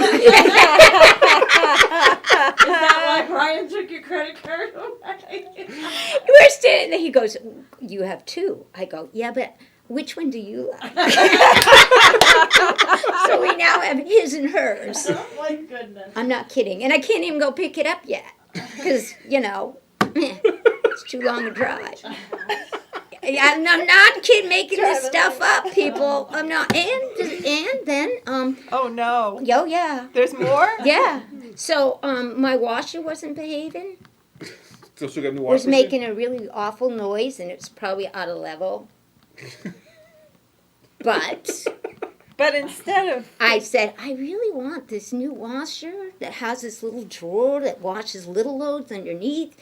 [SPEAKER 4] that why Brian took your credit card away?
[SPEAKER 2] We're standing there. He goes, "You have 2." I go, "Yeah, but which one do you like?" So we now have his and hers.
[SPEAKER 4] Oh my goodness.
[SPEAKER 2] I'm not kidding. And I can't even go pick it up yet. Because, it's too long a drive. I'm not kidding, making this stuff up, people. I'm not. And then,
[SPEAKER 3] Oh no.
[SPEAKER 2] yeah.
[SPEAKER 3] There's more?
[SPEAKER 2] Yeah. So, my washer wasn't behaving.
[SPEAKER 1] So still got a new
[SPEAKER 2] It was
[SPEAKER 1] washing machine?
[SPEAKER 2] making a really awful noise, and it's probably out of level. But
[SPEAKER 3] But instead of
[SPEAKER 2] I said, I really want this new washer that has this little drawer that washes little loads underneath.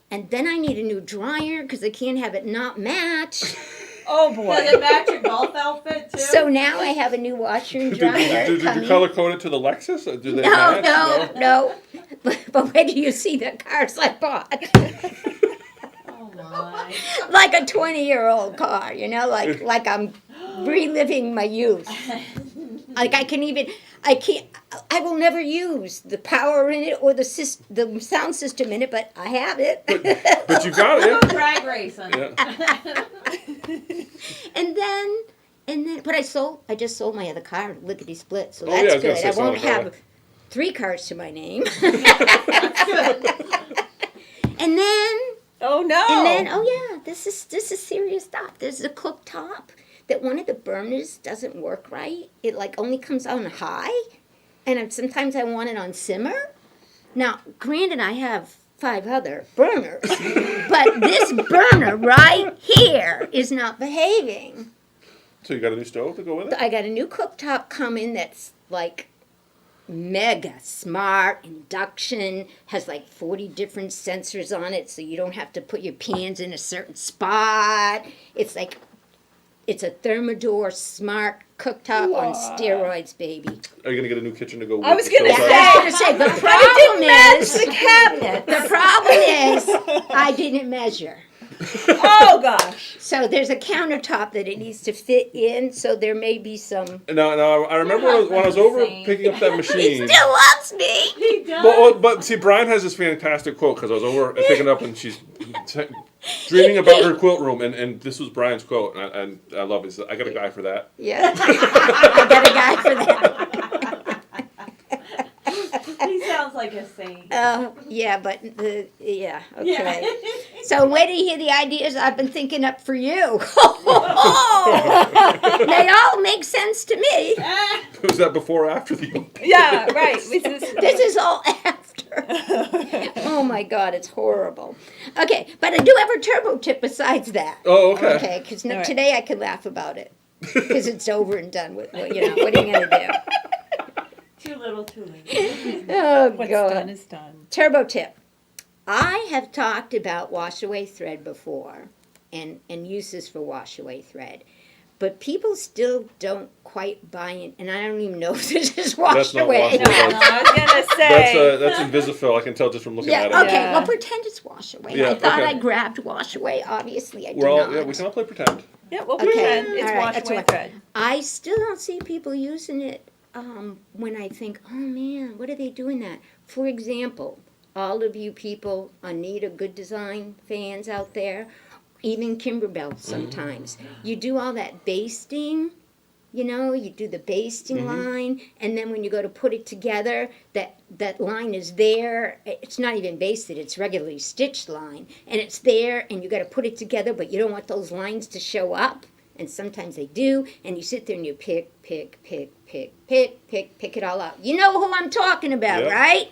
[SPEAKER 2] And then I need a new dryer because I can't have it not match.
[SPEAKER 3] oh
[SPEAKER 4] Does
[SPEAKER 3] boy.
[SPEAKER 4] it match your golf outfit too?
[SPEAKER 2] So now I have a new washer and
[SPEAKER 1] Did
[SPEAKER 2] dryer
[SPEAKER 1] you
[SPEAKER 2] coming.
[SPEAKER 1] color code it to the Lexus? Or do they
[SPEAKER 2] No,
[SPEAKER 1] match?
[SPEAKER 2] no. But where do you see the cars I bought?
[SPEAKER 4] Oh my.
[SPEAKER 2] Like a 20-year-old car, like I'm reliving my youth. Like I will never use the power in it or the sound system in it, but I have it.
[SPEAKER 1] But you got
[SPEAKER 4] Go
[SPEAKER 1] it.
[SPEAKER 4] drag racing.
[SPEAKER 1] Yeah.
[SPEAKER 2] And then, but I just sold my other car, lickety split, so
[SPEAKER 1] Oh, yeah, I
[SPEAKER 2] that's
[SPEAKER 1] was gonna
[SPEAKER 2] good.
[SPEAKER 1] say
[SPEAKER 2] I
[SPEAKER 1] something
[SPEAKER 2] won't
[SPEAKER 1] about
[SPEAKER 2] have 3 cars to my name.
[SPEAKER 4] That's good.
[SPEAKER 2] And then,
[SPEAKER 3] Oh no.
[SPEAKER 2] oh yeah, this is serious stuff. There's a cooktop that one of the burners doesn't work right. It like only comes on high, and sometimes I want it on simmer. Now, granted, I have 5 other burners, but this burner right here is not behaving.
[SPEAKER 1] So you got a new stove to go with it?
[SPEAKER 2] I got a new cooktop coming that's like mega smart, induction, has like 40 different sensors on it, so you don't have to put your pans in a certain spot. It's a Thermador smart cooktop on steroids, baby.
[SPEAKER 1] Are you going to get a new kitchen to go with
[SPEAKER 3] I was
[SPEAKER 1] the
[SPEAKER 3] gonna
[SPEAKER 1] stove?
[SPEAKER 2] I was gonna say, the problem is,
[SPEAKER 3] the cabinet.
[SPEAKER 2] the problem is, I didn't measure.
[SPEAKER 3] Oh gosh.
[SPEAKER 2] So there's a countertop that it needs to fit in, so there may be some.
[SPEAKER 1] No, I remember when I was over picking up that
[SPEAKER 2] He
[SPEAKER 1] machine.
[SPEAKER 2] still loves me.
[SPEAKER 4] He does.
[SPEAKER 1] But see, Brian has this fantastic quote because I was over picking up and she's dreaming about her quilt room, and this was Brian's quote, and I love it. He said, I got a guy for that.
[SPEAKER 2] Yeah, I got a guy for that.
[SPEAKER 4] He sounds like a saint.
[SPEAKER 2] Yeah, but okay.
[SPEAKER 4] Yeah.
[SPEAKER 2] So wait till you hear the ideas I've been thinking up for you. They all make sense to me.
[SPEAKER 1] Was that before or after the?
[SPEAKER 3] Yeah, right.
[SPEAKER 2] This is all after. Oh my God, it's horrible. Okay, but I do have a turbo tip besides that.
[SPEAKER 1] Oh, okay.
[SPEAKER 2] Okay, because
[SPEAKER 3] All right.
[SPEAKER 2] today I can laugh about it because it's over and done with. What are you gonna do?
[SPEAKER 4] Too little, too late.
[SPEAKER 2] Oh
[SPEAKER 3] What's
[SPEAKER 2] God.
[SPEAKER 3] done is done.
[SPEAKER 2] Turbo tip. I have talked about wash away thread before and uses for wash away thread. But people still don't quite buy it, and I don't even know if this is wash
[SPEAKER 1] That's not
[SPEAKER 2] away.
[SPEAKER 1] wash
[SPEAKER 3] No,
[SPEAKER 1] away.
[SPEAKER 3] I was gonna say.
[SPEAKER 1] That's Invisifil. I can tell just from looking
[SPEAKER 2] Yeah,
[SPEAKER 1] at it.
[SPEAKER 2] okay,
[SPEAKER 3] Yeah.
[SPEAKER 2] well pretend it's wash away.
[SPEAKER 1] Yeah,
[SPEAKER 2] I thought
[SPEAKER 1] okay.
[SPEAKER 2] I grabbed wash away. Obviously I did
[SPEAKER 1] We're all
[SPEAKER 2] not.
[SPEAKER 1] yeah. We can all play pretend.
[SPEAKER 3] Yeah, we'll
[SPEAKER 2] Okay,
[SPEAKER 3] pretend it's
[SPEAKER 2] all right,
[SPEAKER 3] wash
[SPEAKER 2] that's
[SPEAKER 3] away
[SPEAKER 2] what-
[SPEAKER 3] thread.
[SPEAKER 2] I still don't see people using it when I think, oh man, what are they doing that? For example, all of you people, Anita Good Design fans out there, even Kimberbell sometimes, you do all that basting, you do the basting line, and then when you go to put it together, that line is there. It's not even basted, it's regularly stitched line, and it's there, and you got to put it together, but you don't want those lines to show up. And sometimes they do, and you sit there and you pick it all out. You know who I'm talking about,
[SPEAKER 1] Yep.
[SPEAKER 2] right?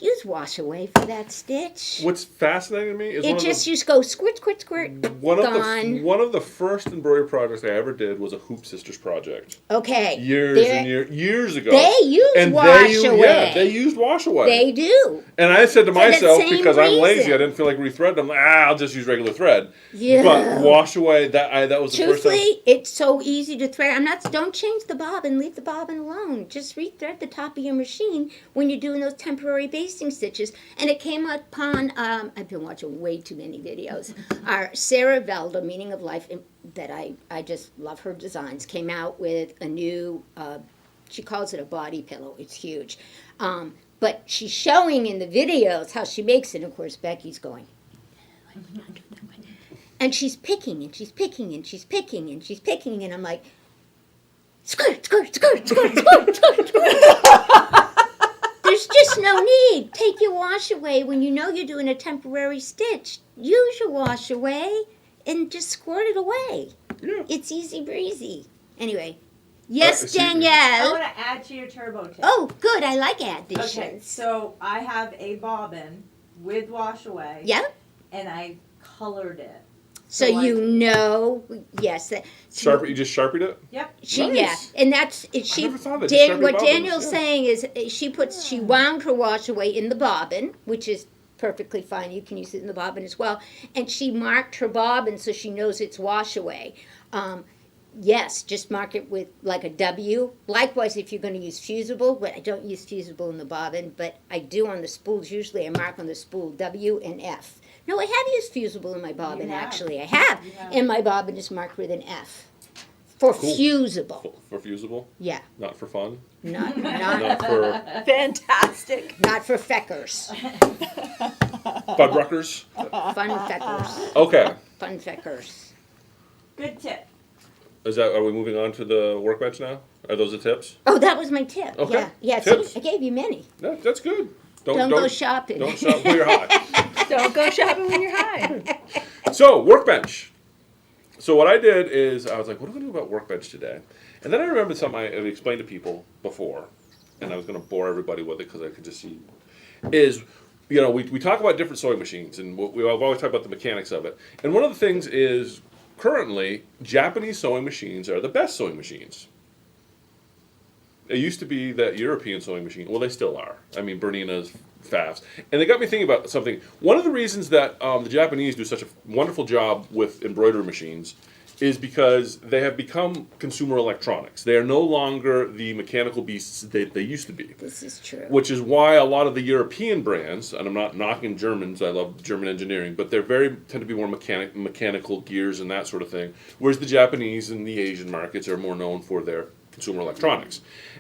[SPEAKER 2] use wash away for that stitch.
[SPEAKER 1] What's fascinating to me is
[SPEAKER 2] It just used to go squirt, squirt, squirt, gone.
[SPEAKER 1] one of the first embroidery projects I ever did was a Hoop Sisters project.
[SPEAKER 2] Okay.
[SPEAKER 1] Years ago.
[SPEAKER 2] They use wash away.
[SPEAKER 1] Yeah, they used wash away.
[SPEAKER 2] They do.
[SPEAKER 1] And I said to
[SPEAKER 2] For that
[SPEAKER 1] myself,
[SPEAKER 2] same
[SPEAKER 1] because I'm lazy,
[SPEAKER 2] reason.
[SPEAKER 1] I didn't feel like rethreading. I'm like, I'll just use regular thread.
[SPEAKER 2] Yeah.
[SPEAKER 1] But wash away, that was the first time.
[SPEAKER 2] Truthfully, it's so easy to thread. Don't change the bobbin. Leave the bobbin alone. Just rethread the top of your machine when you're doing those temporary basting stitches. And it came upon, I've been watching way too many videos. Our Sarah Velda, Meaning of Life, that I just love her designs, came out with a new, she calls it a body pillow. It's huge. But she's showing in the videos how she makes it. Of course, Becky's going. And she's picking, and she's picking, and she's picking, and she's picking, and I'm like, skirt, skirt, skirt, skirt, skirt, skirt, skirt. There's just no need. Take your wash away when you know you're doing a temporary stitch. Use your wash away and just squirt it away.
[SPEAKER 1] Yeah.
[SPEAKER 2] It's easy breezy. Anyway, yes,
[SPEAKER 1] see-
[SPEAKER 5] I
[SPEAKER 2] Danielle.
[SPEAKER 5] want to add to your turbo tip.
[SPEAKER 2] Oh, good. I like additions.
[SPEAKER 5] Okay, so I have a bobbin with wash away.
[SPEAKER 2] Yep.
[SPEAKER 5] And I colored it.
[SPEAKER 2] So
[SPEAKER 5] So
[SPEAKER 2] you know, yes.
[SPEAKER 1] You just sharpied it?
[SPEAKER 5] Yep.
[SPEAKER 2] She
[SPEAKER 1] Nice.
[SPEAKER 2] yeah, and that's it,
[SPEAKER 1] I
[SPEAKER 2] she.
[SPEAKER 1] never thought of it, just sharpie
[SPEAKER 2] What
[SPEAKER 1] bobbins,
[SPEAKER 2] Daniel's
[SPEAKER 1] yeah.
[SPEAKER 2] saying is she wound her wash away in the bobbin, which is perfectly fine. You can use it in the bobbin as well, and she marked her bobbin so she knows it's wash away. Yes, just mark it with like a W. Likewise, if you're going to use fusible, but I don't use fusible in the bobbin, but I do on the spools. Usually, I mark on the spool W and F. No, I have used fusible in my bobbin,
[SPEAKER 5] You have.
[SPEAKER 2] actually. I have.
[SPEAKER 5] You have.
[SPEAKER 2] And my bobbin is marked with an F. For
[SPEAKER 1] Cool.
[SPEAKER 2] fusible.
[SPEAKER 1] For fusible?
[SPEAKER 2] Yeah.
[SPEAKER 1] Not for fun?
[SPEAKER 2] Not
[SPEAKER 1] Not for
[SPEAKER 3] Fantastic.
[SPEAKER 2] not for feckers.
[SPEAKER 1] Fuddruckers?
[SPEAKER 2] Fun feckers.
[SPEAKER 1] Okay.
[SPEAKER 2] Fun feckers.
[SPEAKER 5] Good tip.
[SPEAKER 1] Are we moving on to the workbench now? Are those the tips?
[SPEAKER 2] Oh, that was my tip.
[SPEAKER 1] Okay.
[SPEAKER 2] Yeah. Yeah.
[SPEAKER 1] Tips.
[SPEAKER 2] See, I gave you many.
[SPEAKER 1] No, that's good.
[SPEAKER 2] Don't go shopping.
[SPEAKER 1] Don't shop when you're high.
[SPEAKER 3] Don't go shopping when you're high.
[SPEAKER 1] So, workbench. So what I did is I was like, what are we going to do about workbench today? And then I remembered something I had explained to people before, and I was going to bore everybody with it because I could just see, is, we talk about different sewing machines, and we've always talked about the mechanics of it. And one of the things is, currently, Japanese sewing machines are the best sewing machines. It used to be that European sewing machine. Well, they still are. I mean, Bernina's, Fafs. And they got me thinking about something. One of the reasons that the Japanese do such a wonderful job with embroidery machines is because they have become consumer electronics. They are no longer the mechanical beasts that they used to be.
[SPEAKER 2] This is true.
[SPEAKER 1] Which is why a lot of the European brands, and I'm not knocking Germans, I love German engineering, but tend to be more mechanical gears and that sort of thing. Whereas the Japanese and the Asian markets are more known for their consumer electronics.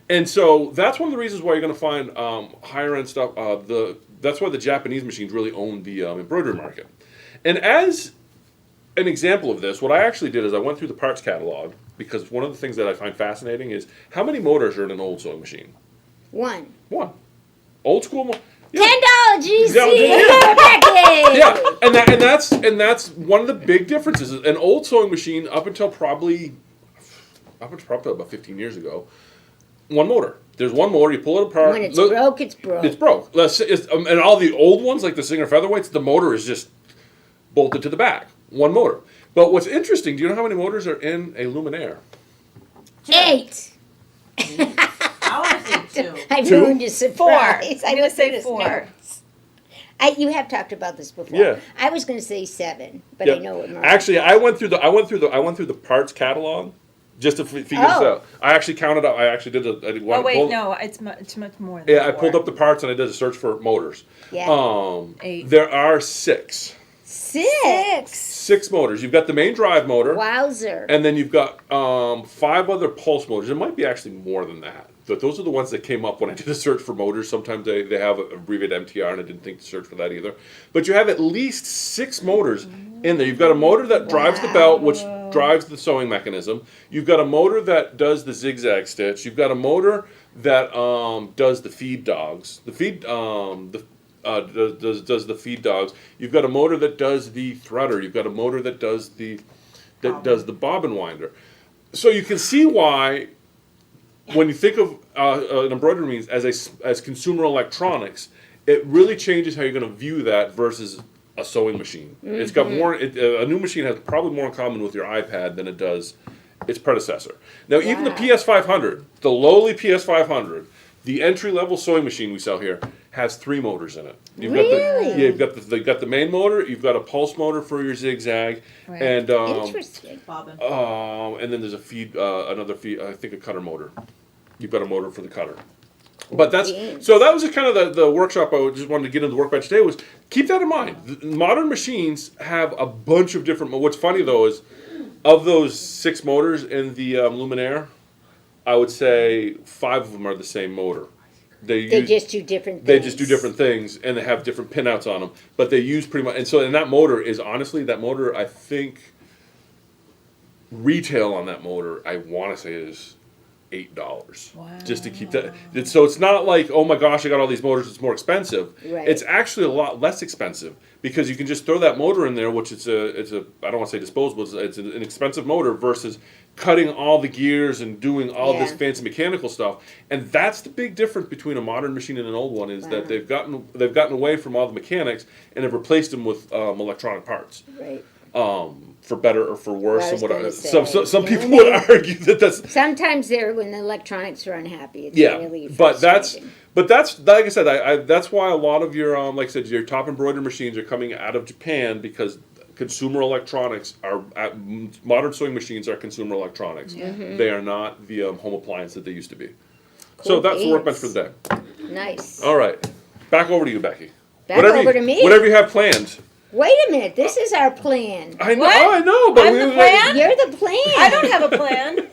[SPEAKER 1] And so that's one of the reasons why you're going to find higher end stuff. That's why the Japanese machines really own the embroidery market. And as an example of this, what I actually did is I went through the parts catalog, because one of the things that I find fascinating is how many motors are in an old sewing machine?
[SPEAKER 2] One.
[SPEAKER 1] Old school.
[SPEAKER 2] $10 GC.
[SPEAKER 1] Yeah. Yeah, and that's one of the big differences. An old sewing machine up until probably about 15 years ago, one motor. There's one motor. You pull it apart.
[SPEAKER 2] When it's broke, it's broke.
[SPEAKER 1] It's broke. And all the old ones, like the Singer Featherweights, the motor is just bolted to the back. One motor. But what's interesting, do you know how many motors are in a Luminaire?
[SPEAKER 2] 8.
[SPEAKER 5] I want to say 2.
[SPEAKER 2] I
[SPEAKER 1] Two?
[SPEAKER 2] ruined your surprise.
[SPEAKER 3] I'm going to say
[SPEAKER 2] Goodness
[SPEAKER 3] 4.
[SPEAKER 2] me. You have talked about this before.
[SPEAKER 1] Yeah.
[SPEAKER 2] I was going to say 7, but
[SPEAKER 1] Yeah.
[SPEAKER 2] I know what.
[SPEAKER 1] Actually, I went through the parts catalog just to figure this out. I actually counted up. I actually did
[SPEAKER 3] Oh, wait, no. It's much more than
[SPEAKER 1] Yeah, I
[SPEAKER 3] 4.
[SPEAKER 1] pulled up the parts and I did a search for motors.
[SPEAKER 2] Yeah.
[SPEAKER 3] 8.
[SPEAKER 1] There are 6.
[SPEAKER 2] 6.
[SPEAKER 1] 6 motors. You've got the main drive motor.
[SPEAKER 2] Wowzer.
[SPEAKER 1] And then you've got 5 other pulse motors. It might be actually more than that. But those are the ones that came up when I did a search for motors. Sometimes they have a abbreviated MTR, and I didn't think to search for that either. But you have at least 6 motors in there. You've got a motor that drives the belt, which drives the sewing mechanism. You've got a motor that does the zigzag stitch. You've got a motor that does the feed dogs. The feed does the feed dogs. You've got a motor that does the threader. You've got a motor that does the bobbin winder. So you can see why, when you think of an embroidery means as consumer electronics, it really changes how you're going to view that versus a sewing machine. It's got more. A new machine has probably more in common with your iPad than it does its predecessor. Now, even the
[SPEAKER 2] Wow.
[SPEAKER 1] PS500, the lowly PS500, the entry level sewing machine we sell here has 3 motors in it. You've got
[SPEAKER 2] Really?
[SPEAKER 1] you've got the main motor, you've got a pulse motor for your zigzag,
[SPEAKER 3] Right.
[SPEAKER 1] and
[SPEAKER 2] Interesting.
[SPEAKER 5] Bobbin.
[SPEAKER 1] and then there's another feed, I think a cutter motor. You've got a motor for the cutter. But
[SPEAKER 2] Jeez.
[SPEAKER 1] so that was just kind of the workshop I just wanted to get into the workbench today was keep that in mind. Modern machines have a bunch of different. What's funny though is of those 6 motors in the Luminaire, I would say 5 of them are the same motor.
[SPEAKER 2] They just do different things.
[SPEAKER 1] They just do different things, and they have different pinouts on them. But they use pretty much, and that motor is honestly that motor. I think retail on that motor, I want to say is $8 just to keep that. So it's not like, oh my gosh, I got all these motors, it's more expensive.
[SPEAKER 2] Right.
[SPEAKER 1] It's actually a lot less expensive because you can just throw that motor in there, which it's a I don't want to say disposable, it's an expensive motor versus cutting all the gears and doing all this
[SPEAKER 2] Yeah.
[SPEAKER 1] fancy mechanical stuff. And that's the big difference between a modern machine and an old one is
[SPEAKER 2] Wow.
[SPEAKER 1] that they've gotten away from all the mechanics and have replaced them with electronic parts.
[SPEAKER 2] Right.
[SPEAKER 1] For better or for worse,
[SPEAKER 2] Well, I was
[SPEAKER 1] and
[SPEAKER 2] gonna
[SPEAKER 1] some
[SPEAKER 2] say,
[SPEAKER 1] people
[SPEAKER 2] you know,
[SPEAKER 1] would argue that that's
[SPEAKER 2] Sometimes when the electronics are unhappy, it's
[SPEAKER 1] yeah,
[SPEAKER 2] really
[SPEAKER 1] but
[SPEAKER 2] frustrating.
[SPEAKER 1] that's like I said, I that's why a lot of your like I said, your top embroidery machines are coming out of Japan because consumer electronics are modern sewing machines are consumer electronics. They are not the home appliance that they used to be. So
[SPEAKER 2] Cool
[SPEAKER 1] that's the workbench
[SPEAKER 2] beans.
[SPEAKER 1] for the day.
[SPEAKER 2] Nice.
[SPEAKER 1] All right, back over to you, Becky.
[SPEAKER 2] Back over to me.
[SPEAKER 1] Whatever you have planned.
[SPEAKER 2] Wait a minute. This is our plan.
[SPEAKER 1] I know,
[SPEAKER 3] What?
[SPEAKER 1] I know, but
[SPEAKER 3] I'm the plan?
[SPEAKER 2] You're the plan.
[SPEAKER 3] I don't have a plan.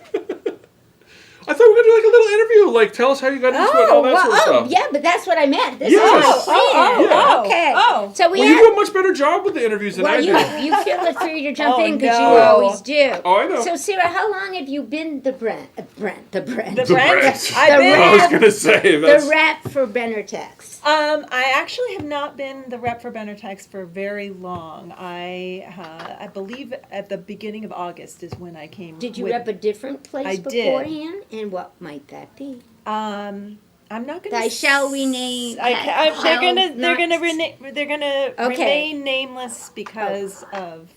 [SPEAKER 1] I thought we were gonna do like a little interview, like tell us how you got into it, and all that sort of stuff.
[SPEAKER 2] yeah, but that's what I meant. This
[SPEAKER 1] Yes.
[SPEAKER 2] is my plan.
[SPEAKER 1] Yeah.
[SPEAKER 2] Okay.
[SPEAKER 3] Oh.
[SPEAKER 2] So we
[SPEAKER 1] Well, you
[SPEAKER 2] have.
[SPEAKER 1] do a much better job with the interviews than I
[SPEAKER 2] Well,
[SPEAKER 1] do.
[SPEAKER 2] you feel free to jump
[SPEAKER 3] Oh,
[SPEAKER 2] in because
[SPEAKER 3] no.
[SPEAKER 2] you always do.
[SPEAKER 1] Oh, I know.
[SPEAKER 2] So, Sarah, how long have you been the Brent?
[SPEAKER 3] The
[SPEAKER 1] Brent.
[SPEAKER 3] brand.
[SPEAKER 2] The
[SPEAKER 1] I was gonna say that's
[SPEAKER 2] The rep for Benertex.
[SPEAKER 3] I actually have not been the rep for Benertex for very long. I believe at the beginning of August is when I came.
[SPEAKER 2] Did you
[SPEAKER 3] with,
[SPEAKER 2] rep a different place
[SPEAKER 3] I did.
[SPEAKER 2] beforehand? And what might that be?
[SPEAKER 3] I'm not gonna.
[SPEAKER 2] I shall rename.
[SPEAKER 3] They're gonna
[SPEAKER 2] Okay.
[SPEAKER 3] remain nameless because of.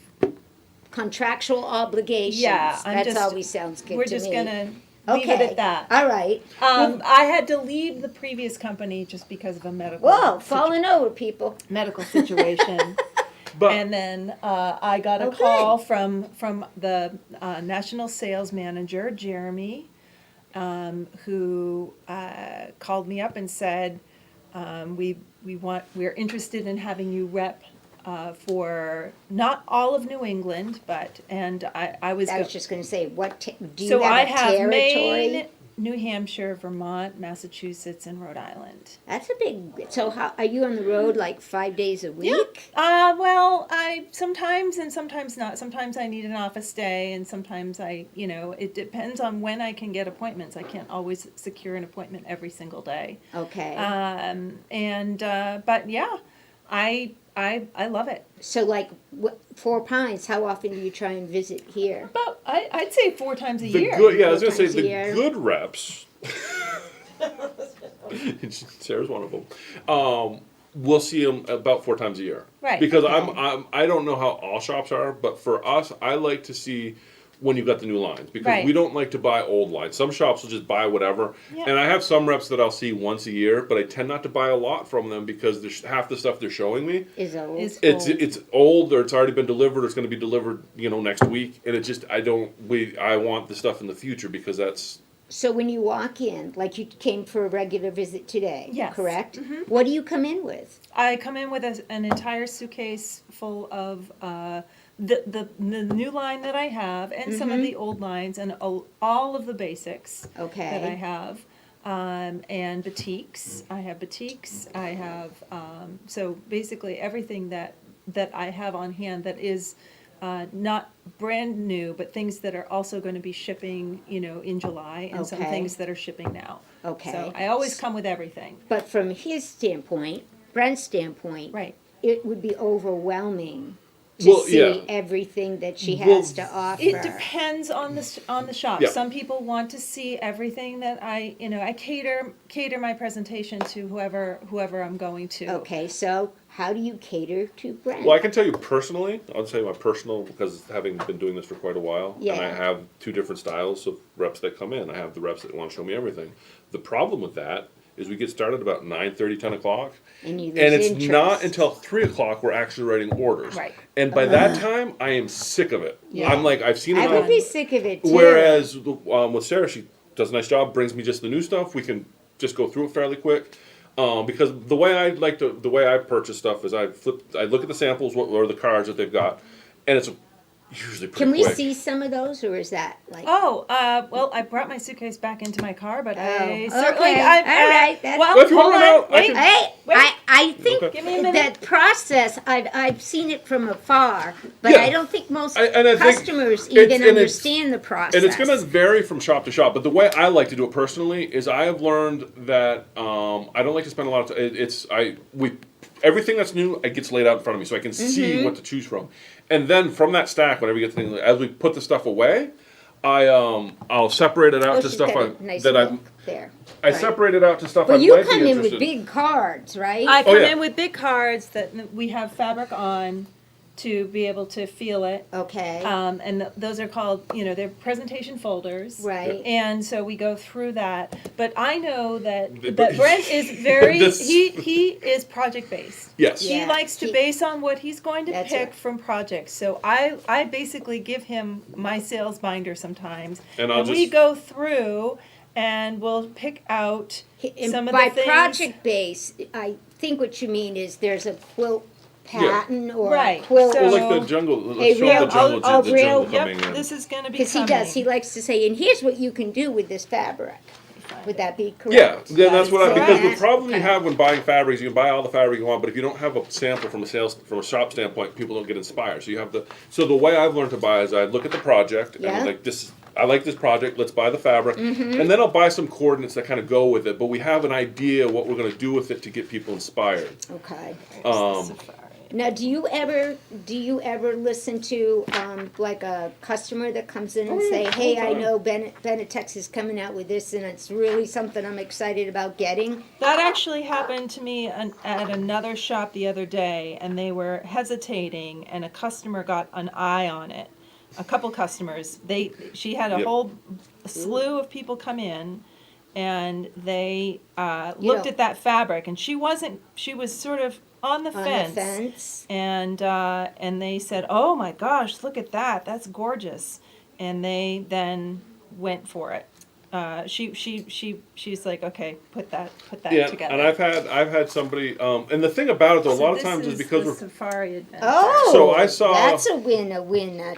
[SPEAKER 2] Contractual obligations.
[SPEAKER 3] Yeah,
[SPEAKER 2] That always sounds good
[SPEAKER 3] We're
[SPEAKER 2] to
[SPEAKER 3] just
[SPEAKER 2] me.
[SPEAKER 3] gonna leave
[SPEAKER 2] Okay.
[SPEAKER 3] it at that.
[SPEAKER 2] All right.
[SPEAKER 3] I had to leave the previous company just because of a medical.
[SPEAKER 2] Whoa, falling over, people.
[SPEAKER 3] medical situation.
[SPEAKER 1] but
[SPEAKER 3] And then I got a
[SPEAKER 2] Okay.
[SPEAKER 3] call from the national sales manager, Jeremy, who called me up and said, we're interested in having you rep for not all of New England, but I was
[SPEAKER 2] I was just going to say, do you
[SPEAKER 3] so
[SPEAKER 2] have
[SPEAKER 3] I
[SPEAKER 2] a
[SPEAKER 3] have
[SPEAKER 2] territory?
[SPEAKER 3] Maine, New Hampshire, Vermont, Massachusetts, and Rhode Island.
[SPEAKER 2] That's a big. So, how are you on the road like 5 days a week?
[SPEAKER 3] Well, I sometimes and sometimes not. Sometimes I need an office day, and sometimes it depends on when I can get appointments. I can't always secure an appointment every single day.
[SPEAKER 2] Okay.
[SPEAKER 3] But yeah, I love it.
[SPEAKER 2] So, like, Four Pines, how often do you try and visit here?
[SPEAKER 3] But I'd say 4 times a
[SPEAKER 1] the
[SPEAKER 3] year.
[SPEAKER 1] good, yeah, I was gonna say
[SPEAKER 2] times a
[SPEAKER 1] the
[SPEAKER 2] year.
[SPEAKER 1] good reps. Sarah's one of them. We'll see them about 4 times a year.
[SPEAKER 3] Right.
[SPEAKER 1] Because
[SPEAKER 2] Okay.
[SPEAKER 1] I don't know how all shops are, but for us, I like to see when you've got the new lines because
[SPEAKER 3] Right.
[SPEAKER 1] we don't like to buy old lines. Some shops will just buy whatever,
[SPEAKER 3] Yeah.
[SPEAKER 1] and I have some reps that I'll see once a year, but I tend not to buy a lot from them because half the stuff they're showing me
[SPEAKER 2] Is old.
[SPEAKER 1] it's old or it's already been delivered or it's going to be delivered next week, and it just I want the stuff in the future because that's
[SPEAKER 2] So when you walk in, like you came for a regular visit today,
[SPEAKER 3] Yes.
[SPEAKER 2] correct? What do you come in with?
[SPEAKER 3] I come in with an entire suitcase full of the new line that I have and some of the old lines and all of the basics
[SPEAKER 2] Okay.
[SPEAKER 3] that I have. And batiks. I have batiks. I have so basically everything that I have on hand that is not brand new, but things that are also going to be shipping, in July, and some
[SPEAKER 2] Okay.
[SPEAKER 3] things that are shipping now.
[SPEAKER 2] Okay.
[SPEAKER 3] So I always come with everything.
[SPEAKER 2] But from his standpoint, Brent's standpoint,
[SPEAKER 3] Right.
[SPEAKER 2] it would be overwhelming to
[SPEAKER 1] Well,
[SPEAKER 2] see
[SPEAKER 1] yeah.
[SPEAKER 2] everything that she
[SPEAKER 1] Well,
[SPEAKER 2] has to offer.
[SPEAKER 3] It depends on the shop.
[SPEAKER 1] Yeah.
[SPEAKER 3] Some people want to see everything that I cater my presentation to whoever I'm going to.
[SPEAKER 2] Okay, so how do you cater to Brent?
[SPEAKER 1] Well, I can tell you personally, I'll tell you my personal, because having been doing this for quite a while, and I
[SPEAKER 2] Yeah.
[SPEAKER 1] have two different styles of reps that come in. I have the reps that want to show me everything. The problem with that is we get started about 9:30, 10 o'clock,
[SPEAKER 2] And you lose
[SPEAKER 1] and it's
[SPEAKER 2] interest.
[SPEAKER 1] not until 3 o'clock we're actually writing orders.
[SPEAKER 3] Right.
[SPEAKER 1] And by that time, I am sick of it.
[SPEAKER 2] Yeah.
[SPEAKER 1] I'm like, I've seen it
[SPEAKER 2] I
[SPEAKER 1] all.
[SPEAKER 2] would be sick of it too.
[SPEAKER 1] Whereas with Sarah, she does a nice job, brings me just the new stuff. We can just go through it fairly quick. Because the way I purchase stuff is I look at the samples or the cards that they've got, and it's usually pretty
[SPEAKER 2] Can we
[SPEAKER 1] quick.
[SPEAKER 2] see some of those, or is that like?
[SPEAKER 3] Oh, well, I brought my suitcase back into my car, but I
[SPEAKER 2] okay.
[SPEAKER 3] certainly,
[SPEAKER 2] All right. That's,
[SPEAKER 3] well,
[SPEAKER 1] Well, if you
[SPEAKER 3] hold
[SPEAKER 1] want
[SPEAKER 3] on,
[SPEAKER 1] to know, I
[SPEAKER 3] wait.
[SPEAKER 1] can-
[SPEAKER 2] Hey,
[SPEAKER 3] Wait.
[SPEAKER 2] I think
[SPEAKER 1] Okay.
[SPEAKER 3] Give me a minute.
[SPEAKER 2] that process, I've seen it from afar, but
[SPEAKER 1] Yeah.
[SPEAKER 2] I don't think most
[SPEAKER 1] and I think
[SPEAKER 2] customers
[SPEAKER 1] it's-
[SPEAKER 2] even
[SPEAKER 1] and it's-
[SPEAKER 2] understand the process.
[SPEAKER 1] And it's going to vary from shop to shop. But the way I like to do it personally is I have learned that I don't like to spend a lot of time. Everything that's new, it gets laid out in front of me, so I can see what to choose from. And then from that stack, whenever you get things, as we put the stuff away, I'll separate it out
[SPEAKER 2] Oh,
[SPEAKER 1] to
[SPEAKER 2] she's
[SPEAKER 1] stuff
[SPEAKER 2] got a nice
[SPEAKER 1] that
[SPEAKER 2] book there.
[SPEAKER 1] I separate it out to stuff
[SPEAKER 2] But
[SPEAKER 1] I
[SPEAKER 2] you
[SPEAKER 1] might
[SPEAKER 2] come
[SPEAKER 1] be
[SPEAKER 2] in with
[SPEAKER 1] interested.
[SPEAKER 2] big cards, right?
[SPEAKER 3] I come
[SPEAKER 1] yeah.
[SPEAKER 3] in with big cards that we have fabric on to be able to feel it.
[SPEAKER 2] Okay.
[SPEAKER 3] And those are called, they're presentation folders.
[SPEAKER 2] Right.
[SPEAKER 3] And so we go through that. But I know that
[SPEAKER 1] But-
[SPEAKER 3] Brent is very,
[SPEAKER 1] This-
[SPEAKER 3] he is project based.
[SPEAKER 1] Yes.
[SPEAKER 2] Yeah.
[SPEAKER 3] He likes to base on what he's going to
[SPEAKER 2] That's
[SPEAKER 3] pick
[SPEAKER 2] right.
[SPEAKER 3] from projects. So I basically give him my sales binder sometimes.
[SPEAKER 1] And I'll
[SPEAKER 3] we
[SPEAKER 1] just-
[SPEAKER 3] go through and we'll pick out
[SPEAKER 2] And
[SPEAKER 3] some of
[SPEAKER 2] by
[SPEAKER 3] the things.
[SPEAKER 2] project base, I think what you mean is there's a quilt pattern or
[SPEAKER 3] Right.
[SPEAKER 2] a quilt.
[SPEAKER 3] So-
[SPEAKER 1] Well, like the jungle.
[SPEAKER 2] Hey,
[SPEAKER 1] Let's show
[SPEAKER 2] Real,
[SPEAKER 1] the jungle.
[SPEAKER 2] I'll
[SPEAKER 1] the jungle
[SPEAKER 2] Real-
[SPEAKER 1] coming
[SPEAKER 3] Yep,
[SPEAKER 1] in.
[SPEAKER 3] this is going to be
[SPEAKER 2] Because he
[SPEAKER 3] coming.
[SPEAKER 2] does, he likes to say, and here's what you can do with this fabric. Would that be correct?
[SPEAKER 1] Yeah, then that's what I, because the
[SPEAKER 2] Correct.
[SPEAKER 1] problem you
[SPEAKER 2] Okay.
[SPEAKER 1] have when buying fabrics, you can buy all the fabric you want, but if you don't have a sample from a shop standpoint, people don't get inspired. So the way I've learned to buy is I look at the project and I'm
[SPEAKER 2] Yeah.
[SPEAKER 1] like, I like this project, let's buy the fabric, and then I'll buy some coordinates that kind of go with it, but we have an idea what we're going to do with it to get people inspired.
[SPEAKER 2] Okay.
[SPEAKER 1] Um,
[SPEAKER 2] Now, do you ever listen to like a customer that comes in and say, "Hey, I know Benetex is coming out with this, and it's really something I'm excited about getting."
[SPEAKER 3] That actually happened to me at another shop the other day, and they were hesitating, and a customer got an eye on it. A couple customers. She had a
[SPEAKER 1] Yep.
[SPEAKER 3] whole slew of people come in, and they
[SPEAKER 2] You
[SPEAKER 3] looked
[SPEAKER 2] know.
[SPEAKER 3] at that fabric, and she was sort of on the
[SPEAKER 2] On
[SPEAKER 3] fence.
[SPEAKER 2] the fence.
[SPEAKER 3] And they said, "Oh my gosh, look at that! That's gorgeous!" And they then went for it. She's like, "Okay, put that
[SPEAKER 1] yeah,
[SPEAKER 3] together."
[SPEAKER 1] and I've had somebody, and the thing about it though, a
[SPEAKER 3] So
[SPEAKER 1] lot of
[SPEAKER 3] this
[SPEAKER 1] times is
[SPEAKER 3] is
[SPEAKER 1] because
[SPEAKER 3] the
[SPEAKER 1] we're
[SPEAKER 3] Safari Adventure.
[SPEAKER 2] Oh,
[SPEAKER 1] So I saw-
[SPEAKER 2] that's a win,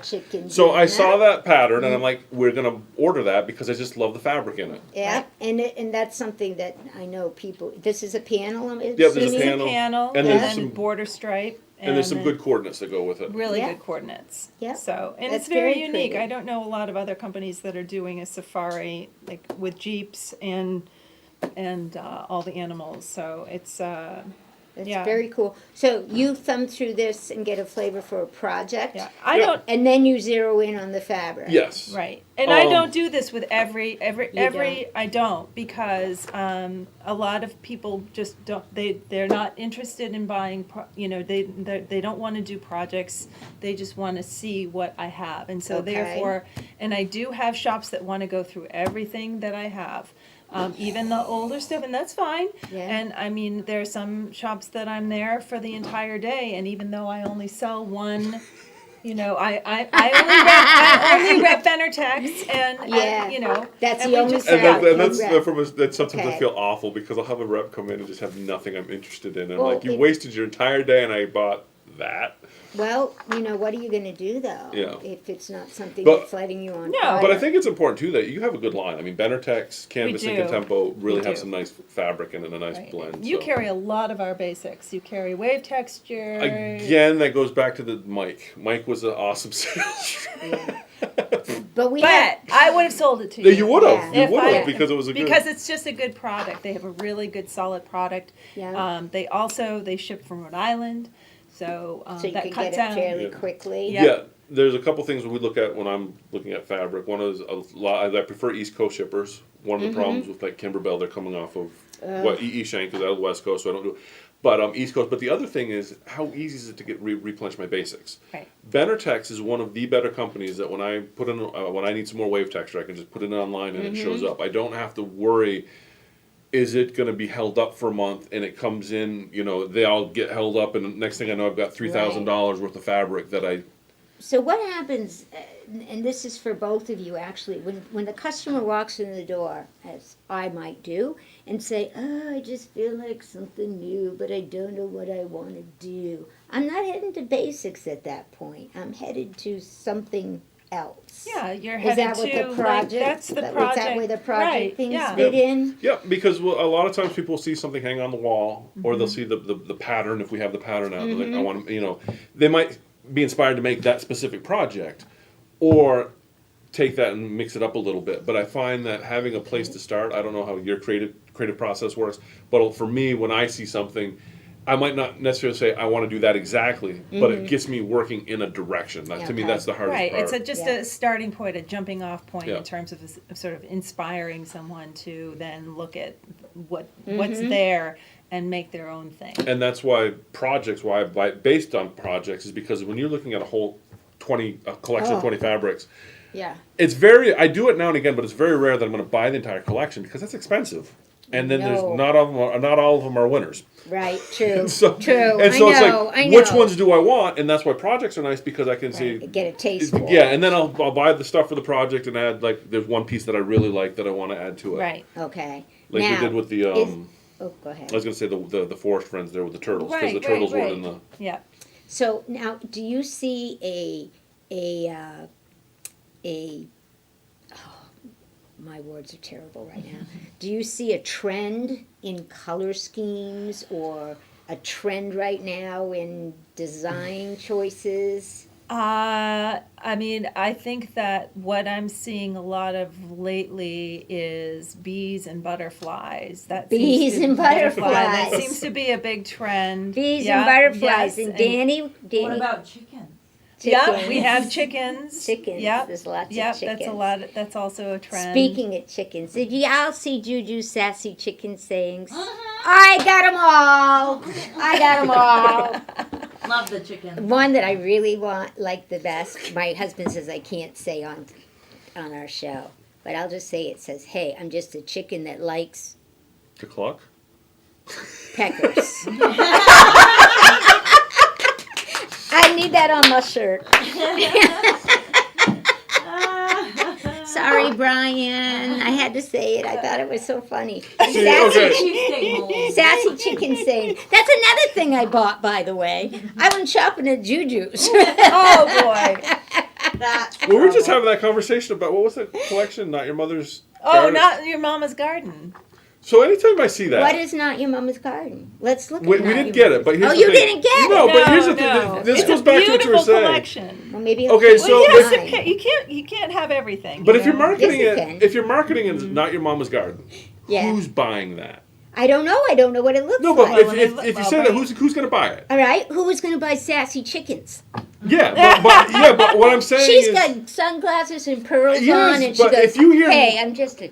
[SPEAKER 2] chicken.
[SPEAKER 1] So I
[SPEAKER 2] dinner.
[SPEAKER 1] saw that pattern, and I'm like, we're gonna order that because I just love the fabric in it.
[SPEAKER 2] Yeah,
[SPEAKER 3] Right.
[SPEAKER 2] and that's something that I know people. This is a panel. I'm
[SPEAKER 1] there's a
[SPEAKER 3] This is
[SPEAKER 2] assuming?
[SPEAKER 3] a panel,
[SPEAKER 1] and
[SPEAKER 3] and
[SPEAKER 1] there's
[SPEAKER 3] then
[SPEAKER 1] some-
[SPEAKER 3] border stripe,
[SPEAKER 1] And there's some
[SPEAKER 3] then
[SPEAKER 1] good coordinates that go with it.
[SPEAKER 3] really
[SPEAKER 2] Yeah.
[SPEAKER 3] good coordinates.
[SPEAKER 2] Yeah.
[SPEAKER 3] So, and
[SPEAKER 2] That's
[SPEAKER 3] it's very
[SPEAKER 2] very
[SPEAKER 3] unique.
[SPEAKER 2] pretty.
[SPEAKER 3] I don't know a lot of other companies that are doing a safari like with jeeps and all the animals. So it's
[SPEAKER 2] That's
[SPEAKER 3] yeah.
[SPEAKER 2] very cool. So you thumb through this and get a flavor for a project,
[SPEAKER 3] yeah. I
[SPEAKER 1] Yeah.
[SPEAKER 3] don't
[SPEAKER 2] and then you zero in on the fabric.
[SPEAKER 1] Yes.
[SPEAKER 3] right, and I
[SPEAKER 1] Um,
[SPEAKER 3] don't do this with every.
[SPEAKER 2] don't?
[SPEAKER 3] I don't because a lot of people just don't. They're not interested in buying. They don't want to do projects. They just want to see what I have, and so
[SPEAKER 2] Okay.
[SPEAKER 3] therefore, and I do have shops that want to go through everything that I have. Even the older stuff, and that's fine.
[SPEAKER 2] Yeah.
[SPEAKER 3] And I mean, there are some shops that I'm there for the entire day, and even though I only sell one, I only rep Benertex, and
[SPEAKER 2] Yeah. That's
[SPEAKER 3] and
[SPEAKER 2] the
[SPEAKER 3] we
[SPEAKER 2] only
[SPEAKER 3] just
[SPEAKER 1] And,
[SPEAKER 2] sell.
[SPEAKER 1] that's
[SPEAKER 2] Correct.
[SPEAKER 1] that's sometimes I
[SPEAKER 2] Okay.
[SPEAKER 1] feel awful because I'll have a rep come in and just have nothing I'm interested in. And
[SPEAKER 2] Well,
[SPEAKER 1] like, you
[SPEAKER 2] it-
[SPEAKER 1] wasted your entire day and I bought that.
[SPEAKER 2] Well, what are you going to do though?
[SPEAKER 1] Yeah.
[SPEAKER 2] If it's not something
[SPEAKER 1] But-
[SPEAKER 2] that's letting you on
[SPEAKER 3] No.
[SPEAKER 2] fire.
[SPEAKER 1] But I think it's important too that you have a good line. I mean, Benertex, Canvas, and
[SPEAKER 3] do.
[SPEAKER 1] Contempo really
[SPEAKER 3] We
[SPEAKER 1] have
[SPEAKER 3] do.
[SPEAKER 1] some nice fabric and a nice
[SPEAKER 3] Right.
[SPEAKER 1] blend.
[SPEAKER 3] You
[SPEAKER 1] so.
[SPEAKER 3] carry a lot of our basics. You carry wave texture.
[SPEAKER 1] Again, that goes back to the Mike. Mike was an awesome sales.
[SPEAKER 2] Yeah. But we have.
[SPEAKER 3] But I would have sold it to you.
[SPEAKER 1] You would have.
[SPEAKER 2] Yeah.
[SPEAKER 1] You
[SPEAKER 3] If
[SPEAKER 1] would
[SPEAKER 3] I-
[SPEAKER 1] have because it was a good.
[SPEAKER 3] Because it's just a good product. They have a really good solid product.
[SPEAKER 2] Yeah.
[SPEAKER 3] They ship from Rhode Island. So,
[SPEAKER 2] So you
[SPEAKER 3] that
[SPEAKER 2] can
[SPEAKER 3] cuts
[SPEAKER 2] get it
[SPEAKER 3] down.
[SPEAKER 2] fairly
[SPEAKER 1] Yeah.
[SPEAKER 2] quickly.
[SPEAKER 3] Yeah.
[SPEAKER 1] Yeah, there's a couple things we look at when I'm looking at fabric. One is a lot. I prefer East Coast shippers. One of the problems with like Kimberbell, they're coming off of what E.E. Shank is out of the West Coast, so I don't do it. But East Coast. But the other thing is, how easy is it to get replenish my basics?
[SPEAKER 3] Right.
[SPEAKER 1] Benartex is one of the better companies that when I put in when I need some more wave texture, I can just put it online and it shows up. I don't have to worry. Is it going to be held up for a month and it comes in? You know, they all get held up, and the next thing I know, I've got $3,000 worth of fabric that I.
[SPEAKER 2] So what happens, and this is for both of you actually, when the customer walks in the door, as I might do, and say, oh, I just feel like something new, but I don't know what I want to do. I'm not heading to basics at that point. I'm headed to something else.
[SPEAKER 3] Yeah, you're
[SPEAKER 2] Is
[SPEAKER 3] headed
[SPEAKER 2] that what
[SPEAKER 3] to,
[SPEAKER 2] the project,
[SPEAKER 3] like, that's the
[SPEAKER 2] is
[SPEAKER 3] project.
[SPEAKER 2] that where the project
[SPEAKER 3] Right,
[SPEAKER 2] things
[SPEAKER 3] yeah.
[SPEAKER 2] fit in?
[SPEAKER 1] Yeah, because well, a lot of times people see something hang on the wall, or they'll see the pattern if we have the pattern out. And like, I want to, you know, they might be inspired to make that specific project, or take that and mix it up a little bit. But I find that having a place to start, I don't know how your creative process works, but for me, when I see something, I might not necessarily say I want to do that exactly, but it gets me working in a direction. That, to me,
[SPEAKER 2] Okay.
[SPEAKER 1] that's the hardest
[SPEAKER 3] Right,
[SPEAKER 1] part.
[SPEAKER 3] it's just
[SPEAKER 2] Yeah.
[SPEAKER 3] a starting point, a jumping off point
[SPEAKER 1] Yeah.
[SPEAKER 3] in terms of sort of inspiring someone to then look at what's there and make their own thing.
[SPEAKER 1] And that's why projects, why I buy based on projects, is because when you're looking at a whole collection of 20 fabrics,
[SPEAKER 2] Yeah.
[SPEAKER 1] it's very, I do it now and again, but it's very rare that I'm going to buy the entire collection because that's expensive. And then there's
[SPEAKER 2] No.
[SPEAKER 1] not all of them are winners.
[SPEAKER 2] Right, true,
[SPEAKER 1] So,
[SPEAKER 2] true.
[SPEAKER 1] And so
[SPEAKER 2] I
[SPEAKER 1] it's
[SPEAKER 2] know,
[SPEAKER 1] like,
[SPEAKER 2] I know.
[SPEAKER 1] which ones do I want? And that's why projects are nice because I can see,
[SPEAKER 2] Get a taste for
[SPEAKER 1] yeah,
[SPEAKER 2] it.
[SPEAKER 1] and then I'll buy the stuff for the project and add, like, there's one piece that I really like that I want to add to it.
[SPEAKER 3] Right.
[SPEAKER 2] Okay.
[SPEAKER 1] Like
[SPEAKER 2] now,
[SPEAKER 1] we did with the,
[SPEAKER 2] oh, go ahead.
[SPEAKER 1] I was going to say the forest friends there with the turtles, because
[SPEAKER 3] Right,
[SPEAKER 1] the turtles
[SPEAKER 3] right,
[SPEAKER 1] weren't in the,
[SPEAKER 3] Yeah.
[SPEAKER 2] So now, do you see oh, my words are terrible right now. Do you see a trend in color schemes or a trend right now in design choices?
[SPEAKER 3] I mean, I think that what I'm seeing a lot of lately is bees and butterflies. That
[SPEAKER 2] Bees
[SPEAKER 3] seems to,
[SPEAKER 2] and
[SPEAKER 3] That
[SPEAKER 2] butterflies.
[SPEAKER 3] seems to be a big trend.
[SPEAKER 2] Bees
[SPEAKER 3] Yeah,
[SPEAKER 2] and butterflies.
[SPEAKER 3] yes,
[SPEAKER 2] and Danny,
[SPEAKER 5] What about chicken?
[SPEAKER 3] Yeah, we have chickens.
[SPEAKER 2] chickens.
[SPEAKER 3] Yep.
[SPEAKER 2] There's lots
[SPEAKER 3] Yep,
[SPEAKER 2] of chickens.
[SPEAKER 3] that's a lot. That's also a trend.
[SPEAKER 2] Speaking of chickens, did y'all see Juju's sassy chicken sayings? I got them all. I got them all.
[SPEAKER 5] Love the chicken.
[SPEAKER 2] One that I really like the best, my husband says I can't say on our show, but I'll just say it says, hey, I'm just a chicken that likes
[SPEAKER 1] the clock.
[SPEAKER 2] peckers. I need that on my shirt. Sorry, Brian. I had to say it. I thought it was so funny.
[SPEAKER 1] See,
[SPEAKER 2] Sassy,
[SPEAKER 1] okay.
[SPEAKER 5] Cheesesteak mold.
[SPEAKER 2] sassy chicken saying. That's another thing I bought, by the way. I went shopping at Juju's.
[SPEAKER 3] Oh boy.
[SPEAKER 5] That.
[SPEAKER 1] We were just having that conversation about, what was the collection? Not Your Mother's
[SPEAKER 3] Oh,
[SPEAKER 1] Garden?
[SPEAKER 3] not your mama's garden.
[SPEAKER 1] So anytime I see that.
[SPEAKER 2] What is Not Your Mama's Garden? Let's look at
[SPEAKER 1] We
[SPEAKER 2] Not
[SPEAKER 1] didn't
[SPEAKER 2] Your
[SPEAKER 1] get it,
[SPEAKER 2] Mama's-
[SPEAKER 1] but here's
[SPEAKER 2] Oh,
[SPEAKER 1] the
[SPEAKER 2] you
[SPEAKER 1] thing.
[SPEAKER 2] didn't get it?
[SPEAKER 1] No, but here's the
[SPEAKER 3] No.
[SPEAKER 1] thing. This
[SPEAKER 3] It's
[SPEAKER 1] goes
[SPEAKER 3] a
[SPEAKER 1] back to what you were
[SPEAKER 3] beautiful
[SPEAKER 1] saying.
[SPEAKER 3] collection.
[SPEAKER 2] Well, maybe
[SPEAKER 1] Okay,
[SPEAKER 2] I'll
[SPEAKER 1] so
[SPEAKER 2] keep
[SPEAKER 3] Yes,
[SPEAKER 2] mine.
[SPEAKER 3] you can't have everything.
[SPEAKER 1] But
[SPEAKER 3] you
[SPEAKER 1] if you're
[SPEAKER 3] know?
[SPEAKER 1] marketing
[SPEAKER 2] Yes, you can.
[SPEAKER 1] if you're marketing it's Not Your Mama's Garden,
[SPEAKER 2] Yeah.
[SPEAKER 1] who's buying that?
[SPEAKER 2] I don't know. I don't know what it looks
[SPEAKER 1] No, but
[SPEAKER 2] like.
[SPEAKER 1] if you say that, who's going to buy it?
[SPEAKER 2] All right, who is going to buy sassy chickens?
[SPEAKER 1] Yeah, but what I'm saying
[SPEAKER 2] She's
[SPEAKER 1] is,
[SPEAKER 2] got sunglasses and pearls
[SPEAKER 1] Yes,
[SPEAKER 2] on, and she
[SPEAKER 1] but
[SPEAKER 2] goes,
[SPEAKER 1] if you hear-
[SPEAKER 2] "Hey, I'm just a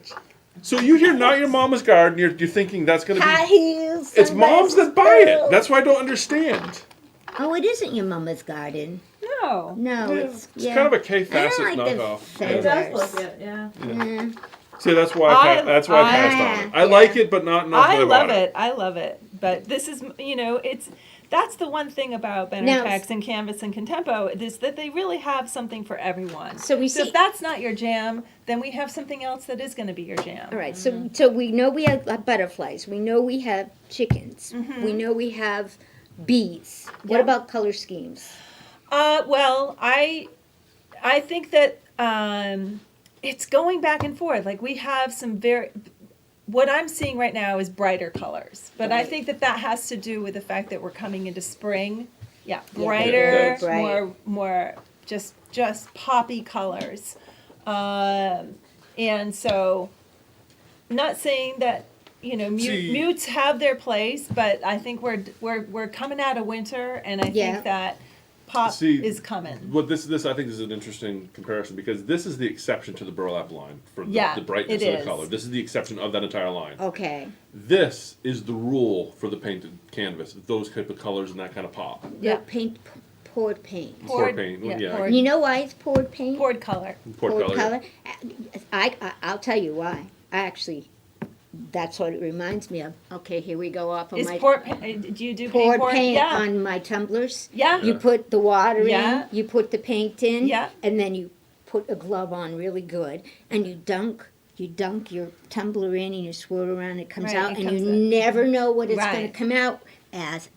[SPEAKER 1] so you hear Not Your Mama's Garden, you're thinking that's going to
[SPEAKER 2] high
[SPEAKER 1] be.
[SPEAKER 2] heels."
[SPEAKER 1] It's moms that buy it.
[SPEAKER 2] pearls.
[SPEAKER 1] That's why I don't understand.
[SPEAKER 2] Oh, it isn't your mama's garden.
[SPEAKER 3] No.
[SPEAKER 2] No,
[SPEAKER 1] Yeah,
[SPEAKER 2] it's
[SPEAKER 1] it's
[SPEAKER 2] yeah.
[SPEAKER 1] kind of a Kay
[SPEAKER 2] I
[SPEAKER 1] Fassett
[SPEAKER 2] don't like the
[SPEAKER 1] knockoff.
[SPEAKER 5] It
[SPEAKER 2] feathers.
[SPEAKER 5] does look it, yeah.
[SPEAKER 2] Mm.
[SPEAKER 1] See, that's why
[SPEAKER 3] I
[SPEAKER 1] that's why I passed on it. I
[SPEAKER 2] yeah.
[SPEAKER 1] like it, but not enough.
[SPEAKER 3] I
[SPEAKER 1] that
[SPEAKER 3] love
[SPEAKER 1] bought
[SPEAKER 3] it. I love it. But this is, that's the one thing about
[SPEAKER 2] Now-
[SPEAKER 3] Benartex and Canvas and Contempo is that they really have something for everyone.
[SPEAKER 2] So we see-
[SPEAKER 3] if that's not your jam, then we have something else that is going to be your jam.
[SPEAKER 2] All right, so we know we have butterflies. We know we have chickens. We know we have bees. What
[SPEAKER 3] Yep.
[SPEAKER 2] about color schemes?
[SPEAKER 3] Well, I think that it's going back and forth. Like we have some what I'm seeing right now is brighter colors, but I
[SPEAKER 2] Right.
[SPEAKER 3] think that has to do with the fact that we're coming into spring. Yeah,
[SPEAKER 2] Yeah,
[SPEAKER 3] brighter,
[SPEAKER 2] bright.
[SPEAKER 3] more just poppy colors, and so not saying that mutes have their place, but I think we're coming out of winter, and I
[SPEAKER 2] Yeah.
[SPEAKER 3] think that pop
[SPEAKER 1] See,
[SPEAKER 3] is coming.
[SPEAKER 1] What this I think is an interesting comparison because this is the exception to the burlap line for
[SPEAKER 3] Yeah,
[SPEAKER 1] the brightness
[SPEAKER 3] it
[SPEAKER 1] of the
[SPEAKER 3] is.
[SPEAKER 1] color. This is the exception of that entire line.
[SPEAKER 2] Okay.
[SPEAKER 1] This is the rule for the painted canvas. Those type of colors and that kind of pop.
[SPEAKER 3] Yeah.
[SPEAKER 2] Poured paint.
[SPEAKER 1] Poured paint, yeah.
[SPEAKER 3] poured,
[SPEAKER 2] You know why it's poured paint?
[SPEAKER 3] poured color.
[SPEAKER 1] Poured color.
[SPEAKER 2] I'll tell you why. That's what it reminds me of. Okay, here we go off of
[SPEAKER 3] Is
[SPEAKER 2] my
[SPEAKER 3] poured paint? Do you do
[SPEAKER 2] poured
[SPEAKER 3] poured?
[SPEAKER 2] paint
[SPEAKER 3] Yeah.
[SPEAKER 2] on my tumblers.
[SPEAKER 3] Yeah.
[SPEAKER 2] You put the water
[SPEAKER 3] Yeah.
[SPEAKER 2] in, you put the paint in,
[SPEAKER 3] Yeah.
[SPEAKER 2] and then you put a glove on really good, and you dunk your tumbler in, and you swirl around, it comes
[SPEAKER 3] Right,
[SPEAKER 2] out,
[SPEAKER 3] it
[SPEAKER 2] and
[SPEAKER 3] comes
[SPEAKER 2] you
[SPEAKER 3] out.
[SPEAKER 2] never know what it's going
[SPEAKER 3] Right.
[SPEAKER 2] to come out as.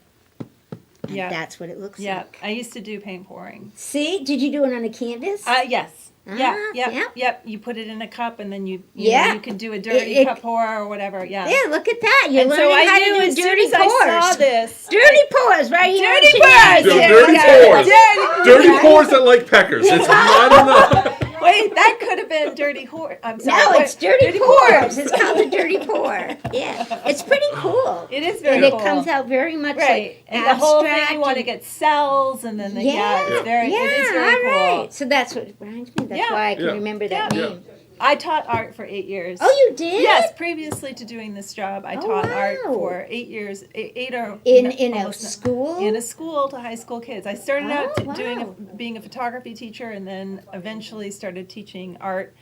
[SPEAKER 2] And
[SPEAKER 3] Yeah.
[SPEAKER 2] that's what it looks
[SPEAKER 3] Yeah,
[SPEAKER 2] like.
[SPEAKER 3] I used to do paint pouring.
[SPEAKER 2] See, did you do it on a canvas?
[SPEAKER 3] Yes.
[SPEAKER 2] Ah,
[SPEAKER 3] Yep.
[SPEAKER 2] yeah.
[SPEAKER 3] Yep. You put it in a cup, and then you
[SPEAKER 2] Yeah.
[SPEAKER 3] you can do a dirty
[SPEAKER 2] It-
[SPEAKER 3] cup pour or whatever. Yeah.
[SPEAKER 2] Yeah, look at that. You're
[SPEAKER 3] And so
[SPEAKER 2] learning
[SPEAKER 3] I
[SPEAKER 2] how
[SPEAKER 3] knew
[SPEAKER 2] to do
[SPEAKER 3] as soon
[SPEAKER 2] dirty
[SPEAKER 3] as I saw
[SPEAKER 2] pours.
[SPEAKER 3] this.
[SPEAKER 2] Dirty pours, right here.
[SPEAKER 3] Dirty
[SPEAKER 2] in
[SPEAKER 3] pours!
[SPEAKER 2] Shenanigans.
[SPEAKER 1] Yeah,
[SPEAKER 3] There we
[SPEAKER 1] dirty
[SPEAKER 3] go.
[SPEAKER 1] pours.
[SPEAKER 3] Dirty-
[SPEAKER 1] Dirty pours that like peckers. It's I don't know.
[SPEAKER 3] Wait, that could have been dirty whore. I'm sorry.
[SPEAKER 2] No,
[SPEAKER 3] what-
[SPEAKER 2] it's dirty pours. It's called a dirty pour. Yeah, it's pretty cool.
[SPEAKER 3] It is very
[SPEAKER 2] And
[SPEAKER 3] cool.
[SPEAKER 2] it comes out very much
[SPEAKER 3] Right,
[SPEAKER 2] like
[SPEAKER 3] and the whole thing
[SPEAKER 2] abstract
[SPEAKER 3] you want to
[SPEAKER 2] and-
[SPEAKER 3] get cells, and then
[SPEAKER 2] Yeah,
[SPEAKER 3] it's very,
[SPEAKER 2] yeah,
[SPEAKER 3] it is very
[SPEAKER 2] all
[SPEAKER 3] cool.
[SPEAKER 2] right. So that's what reminds me. That's
[SPEAKER 3] Yeah.
[SPEAKER 2] why I can
[SPEAKER 1] Yeah.
[SPEAKER 2] remember that
[SPEAKER 3] Yeah.
[SPEAKER 2] name.
[SPEAKER 3] I taught art for 8 years.
[SPEAKER 2] Oh, you did?
[SPEAKER 3] Yes, previously to doing this job, I
[SPEAKER 2] Oh,
[SPEAKER 3] taught art
[SPEAKER 2] wow.
[SPEAKER 3] for 8 years, eight or
[SPEAKER 2] In a
[SPEAKER 3] almost-
[SPEAKER 2] school?
[SPEAKER 3] in a school to high school kids. I started out
[SPEAKER 2] Oh, wow.
[SPEAKER 3] being a photography teacher, and then eventually started teaching art.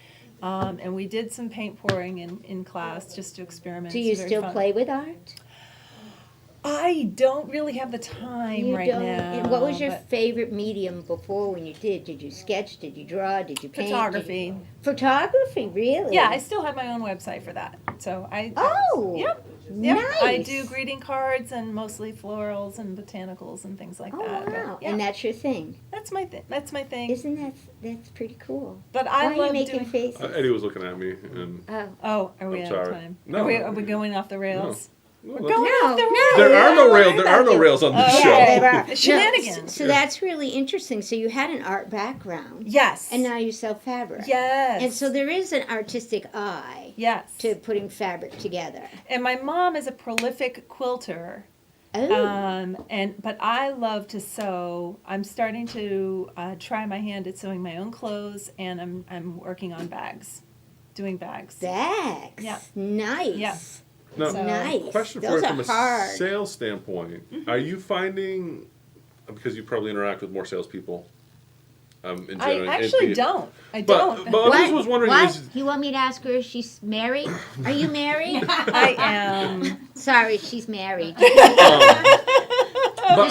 [SPEAKER 3] And we did some paint pouring in class just to experiment.
[SPEAKER 2] Do
[SPEAKER 3] It's
[SPEAKER 2] you
[SPEAKER 3] very
[SPEAKER 2] still
[SPEAKER 3] fun.
[SPEAKER 2] play with art?
[SPEAKER 3] I don't really have the time
[SPEAKER 2] You
[SPEAKER 3] right
[SPEAKER 2] don't.
[SPEAKER 3] now.
[SPEAKER 2] And what was your
[SPEAKER 3] but
[SPEAKER 2] favorite medium before when you did? Did you sketch? Did you draw? Did you paint?
[SPEAKER 3] photography?
[SPEAKER 2] Photography, really?
[SPEAKER 3] Yeah, I still have my own website for that. So
[SPEAKER 2] Oh.
[SPEAKER 3] Yep. Yep.
[SPEAKER 2] Nice.
[SPEAKER 3] I do greeting cards and mostly florals and botanicals and things like
[SPEAKER 2] Oh
[SPEAKER 3] that. But,
[SPEAKER 2] wow!
[SPEAKER 3] yeah,
[SPEAKER 2] And that's your thing,
[SPEAKER 3] that's my thing. That's my thing.
[SPEAKER 2] isn't that's pretty cool?
[SPEAKER 3] But
[SPEAKER 2] Why
[SPEAKER 3] I
[SPEAKER 2] are you
[SPEAKER 3] love
[SPEAKER 2] making
[SPEAKER 3] doing.
[SPEAKER 2] faces?
[SPEAKER 1] Eddie was looking at me and
[SPEAKER 2] Oh.
[SPEAKER 3] Oh, are we
[SPEAKER 1] I'm
[SPEAKER 3] out
[SPEAKER 1] sorry.
[SPEAKER 3] of time?
[SPEAKER 1] No.
[SPEAKER 3] Are we going off the rails?
[SPEAKER 1] No,
[SPEAKER 3] We're
[SPEAKER 1] that's-
[SPEAKER 3] going
[SPEAKER 2] No,
[SPEAKER 3] off the
[SPEAKER 2] no.
[SPEAKER 3] rails.
[SPEAKER 1] There are no
[SPEAKER 2] don't
[SPEAKER 1] rails.
[SPEAKER 2] worry
[SPEAKER 1] There are
[SPEAKER 2] about
[SPEAKER 1] no
[SPEAKER 2] you.
[SPEAKER 1] rails on this
[SPEAKER 3] Oh,
[SPEAKER 1] show.
[SPEAKER 3] yeah.
[SPEAKER 2] There are.
[SPEAKER 3] Shenanigans.
[SPEAKER 2] So that's really interesting. So you had an art background,
[SPEAKER 3] Yes.
[SPEAKER 2] and now you sell fabric.
[SPEAKER 3] Yes.
[SPEAKER 2] And so there is an artistic eye
[SPEAKER 3] yes.
[SPEAKER 2] to putting fabric together.
[SPEAKER 3] And my mom is a prolific quilter.
[SPEAKER 2] Oh.
[SPEAKER 3] But I love to sew. I'm starting to try my hand at sewing my own clothes, and I'm working on bags, doing bags.
[SPEAKER 2] Bags.
[SPEAKER 3] Yeah.
[SPEAKER 2] Nice.
[SPEAKER 3] Yeah.
[SPEAKER 1] Now,
[SPEAKER 3] So-
[SPEAKER 2] Nice.
[SPEAKER 1] question for
[SPEAKER 2] Those
[SPEAKER 1] you
[SPEAKER 2] are
[SPEAKER 1] from a
[SPEAKER 2] hard.
[SPEAKER 1] sales standpoint. Are you finding, because you probably interact with more salespeople, in
[SPEAKER 3] I
[SPEAKER 1] general,
[SPEAKER 3] actually
[SPEAKER 1] and-
[SPEAKER 3] don't. I
[SPEAKER 1] But,
[SPEAKER 3] don't.
[SPEAKER 1] but I just was wondering,
[SPEAKER 2] What?
[SPEAKER 1] is,
[SPEAKER 2] You want me to ask her if she's married? Are you married?
[SPEAKER 3] I am.
[SPEAKER 2] Sorry, she's married.
[SPEAKER 1] but
[SPEAKER 2] Just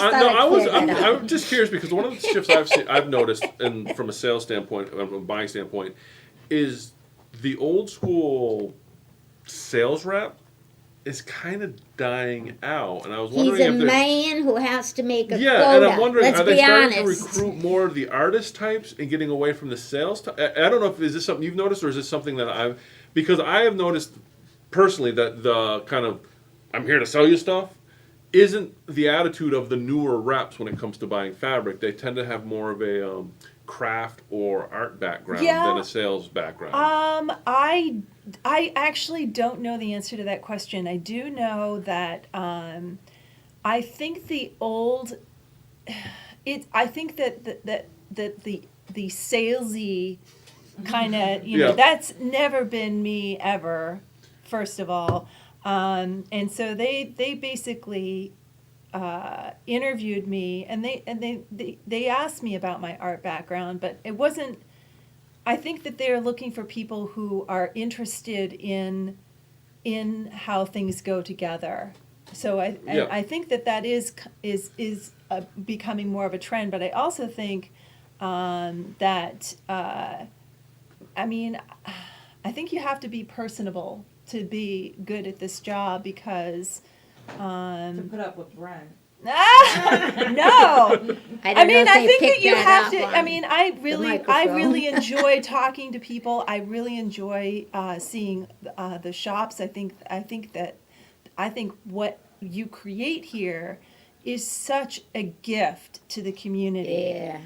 [SPEAKER 1] I,
[SPEAKER 2] thought
[SPEAKER 1] no,
[SPEAKER 2] I'd
[SPEAKER 1] I was,
[SPEAKER 2] clear that up.
[SPEAKER 1] I'm just curious because one of the shifts I've noticed, and from a sales standpoint, from a buying standpoint, is the old school sales rep is kind of dying out, and I was
[SPEAKER 2] He's
[SPEAKER 1] wondering
[SPEAKER 2] a
[SPEAKER 1] if there-
[SPEAKER 2] man who has to make a
[SPEAKER 1] yeah,
[SPEAKER 2] quota.
[SPEAKER 1] and I'm wondering,
[SPEAKER 2] Let's
[SPEAKER 1] are they
[SPEAKER 2] be
[SPEAKER 1] starting
[SPEAKER 2] honest.
[SPEAKER 1] to recruit more of the artist types and getting away from the sales type? I don't know if is this something you've noticed or is this something that I've, because I have noticed personally that the kind of I'm here to sell you stuff isn't the attitude of the newer reps when it comes to buying fabric. They tend to have more of a craft or art background
[SPEAKER 3] Yeah.
[SPEAKER 1] than a sales background.
[SPEAKER 3] I actually don't know the answer to that question. I do know that I think the old I think that the salesy kind of
[SPEAKER 1] Yeah.
[SPEAKER 3] that's never been me ever. First of all, and so they basically interviewed me, and they asked me about my art background, but it wasn't. I think that they're looking for people who are interested in how things go together. So
[SPEAKER 1] Yeah.
[SPEAKER 3] I think that is becoming more of a trend. But I also think that I mean, I think you have to be personable to be good at this job because
[SPEAKER 5] To put up with Brent.
[SPEAKER 3] no.
[SPEAKER 2] I don't
[SPEAKER 3] I mean,
[SPEAKER 2] know if
[SPEAKER 3] I
[SPEAKER 2] they
[SPEAKER 3] think that
[SPEAKER 2] picked
[SPEAKER 3] you
[SPEAKER 2] that
[SPEAKER 3] have
[SPEAKER 2] up
[SPEAKER 3] to.
[SPEAKER 2] on
[SPEAKER 3] I mean, I
[SPEAKER 2] microphone.
[SPEAKER 3] really enjoy talking to people. I really enjoy seeing the shops. I think what you create here is such a gift to the community.
[SPEAKER 2] Yeah.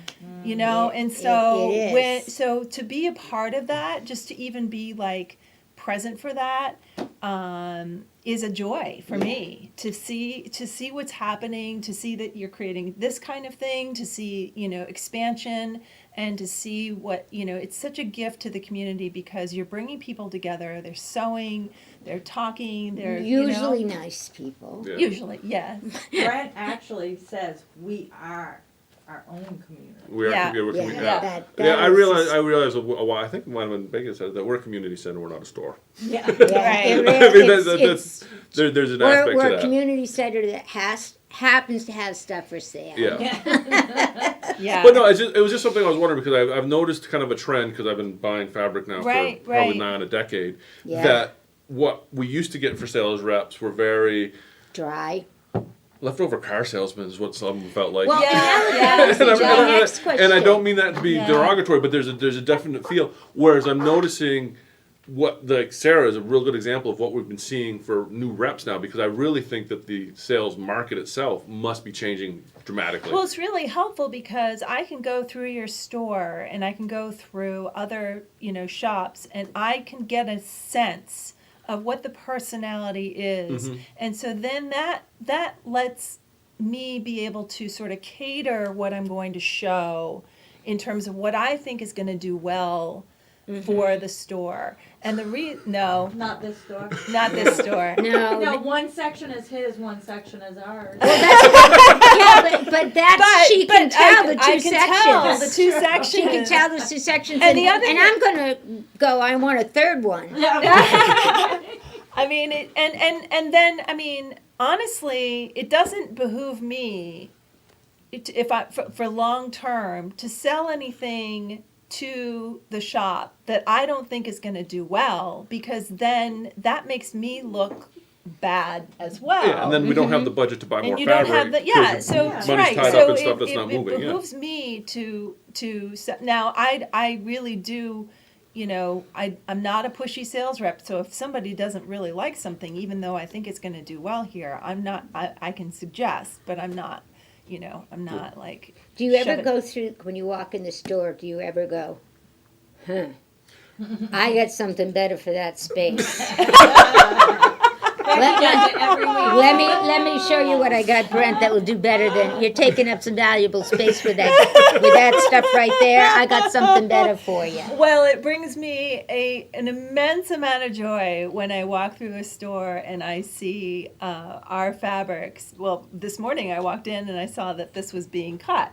[SPEAKER 3] You know,
[SPEAKER 2] It-
[SPEAKER 3] and so
[SPEAKER 2] it is.
[SPEAKER 3] so to be a part of that, just to even be like present for that, is a joy for me to see what's happening, to see that you're creating this kind of thing, to see, expansion, and to see what, it's such a gift to the community because you're bringing people together. They're sewing, they're talking, they're
[SPEAKER 2] Usually nice people.
[SPEAKER 1] Yeah.
[SPEAKER 3] usually, yes.
[SPEAKER 5] Brent actually says we are our own community.
[SPEAKER 1] We are,
[SPEAKER 3] Yeah.
[SPEAKER 1] we're commu-
[SPEAKER 3] Yeah.
[SPEAKER 2] That
[SPEAKER 1] I
[SPEAKER 2] is-
[SPEAKER 1] realized a while. I think it might have been Megan said that we're a community center. We're not a store.
[SPEAKER 5] Yeah.
[SPEAKER 2] Yeah,
[SPEAKER 3] Right.
[SPEAKER 2] it
[SPEAKER 1] I
[SPEAKER 2] really-
[SPEAKER 1] mean,
[SPEAKER 2] it's-
[SPEAKER 1] there's an
[SPEAKER 2] we're,
[SPEAKER 1] aspect
[SPEAKER 2] we're
[SPEAKER 1] to
[SPEAKER 2] a
[SPEAKER 1] that.
[SPEAKER 2] community center that happens to have stuff for sale.
[SPEAKER 1] Yeah.
[SPEAKER 3] Yeah.
[SPEAKER 1] But no, it was just something I was wondering because I've noticed kind of a trend because I've been buying fabric now
[SPEAKER 3] Right,
[SPEAKER 1] for probably
[SPEAKER 3] right.
[SPEAKER 1] nigh on a decade.
[SPEAKER 2] Yeah.
[SPEAKER 1] That what we used to get for sales reps were very
[SPEAKER 2] Dry.
[SPEAKER 1] leftover car salesmen is what some of them felt like.
[SPEAKER 2] Well,
[SPEAKER 3] Yeah,
[SPEAKER 2] that was
[SPEAKER 1] And
[SPEAKER 2] my
[SPEAKER 1] I'm-
[SPEAKER 2] next question.
[SPEAKER 1] And I don't mean that to be
[SPEAKER 3] Yeah.
[SPEAKER 1] derogatory, but there's a definite feel. Whereas I'm noticing Sarah is a real good example of what we've been seeing for new reps now, because I really think that the sales market itself must be changing dramatically.
[SPEAKER 3] Well, it's really helpful because I can go through your store and I can go through other, shops, and I can get a sense of what the personality is.
[SPEAKER 1] Mhm.
[SPEAKER 3] And so then that lets me be able to sort of cater what I'm going to show in terms of what I think is going to do well for the store. And no,
[SPEAKER 5] Not this store.
[SPEAKER 3] not this store.
[SPEAKER 2] No,
[SPEAKER 5] No, one section is his, one section is ours.
[SPEAKER 2] yeah, but that's she can tell the two
[SPEAKER 3] I can tell the
[SPEAKER 2] sections.
[SPEAKER 3] two sections.
[SPEAKER 2] She can tell the two sections,
[SPEAKER 3] And the other
[SPEAKER 2] and
[SPEAKER 3] thing-
[SPEAKER 2] I'm gonna go. I want a third one.
[SPEAKER 3] I mean, and then I mean, honestly, it doesn't behoove me, for long term, to sell anything to the shop that I don't think is going to do well, because then that makes me look bad as well.
[SPEAKER 1] Yeah, and then we don't have the budget to buy more
[SPEAKER 3] And you don't
[SPEAKER 1] fabric.
[SPEAKER 3] have the, yeah,
[SPEAKER 1] 'cause
[SPEAKER 3] so,
[SPEAKER 1] money's
[SPEAKER 3] right,
[SPEAKER 1] tied
[SPEAKER 3] so
[SPEAKER 1] up in stuff that's
[SPEAKER 3] it
[SPEAKER 1] not moving. Yeah.
[SPEAKER 3] behooves me to now, I really do, I'm not a pushy sales rep, so if somebody doesn't really like something, even though I think it's gonna do well here, I can suggest, but I'm not, I'm not like.
[SPEAKER 2] Do you
[SPEAKER 3] shove
[SPEAKER 2] ever
[SPEAKER 3] it-
[SPEAKER 2] go through when you walk in the store? Do you ever go, I got something better for that space. Let me show you what I got, Brent. That will do better than you're taking up some valuable space with that stuff right there. I got something better for you.
[SPEAKER 3] Well, it brings me an immense amount of joy when I walk through a store and I see our fabrics. Well, this morning I walked in and I saw that this was being cut.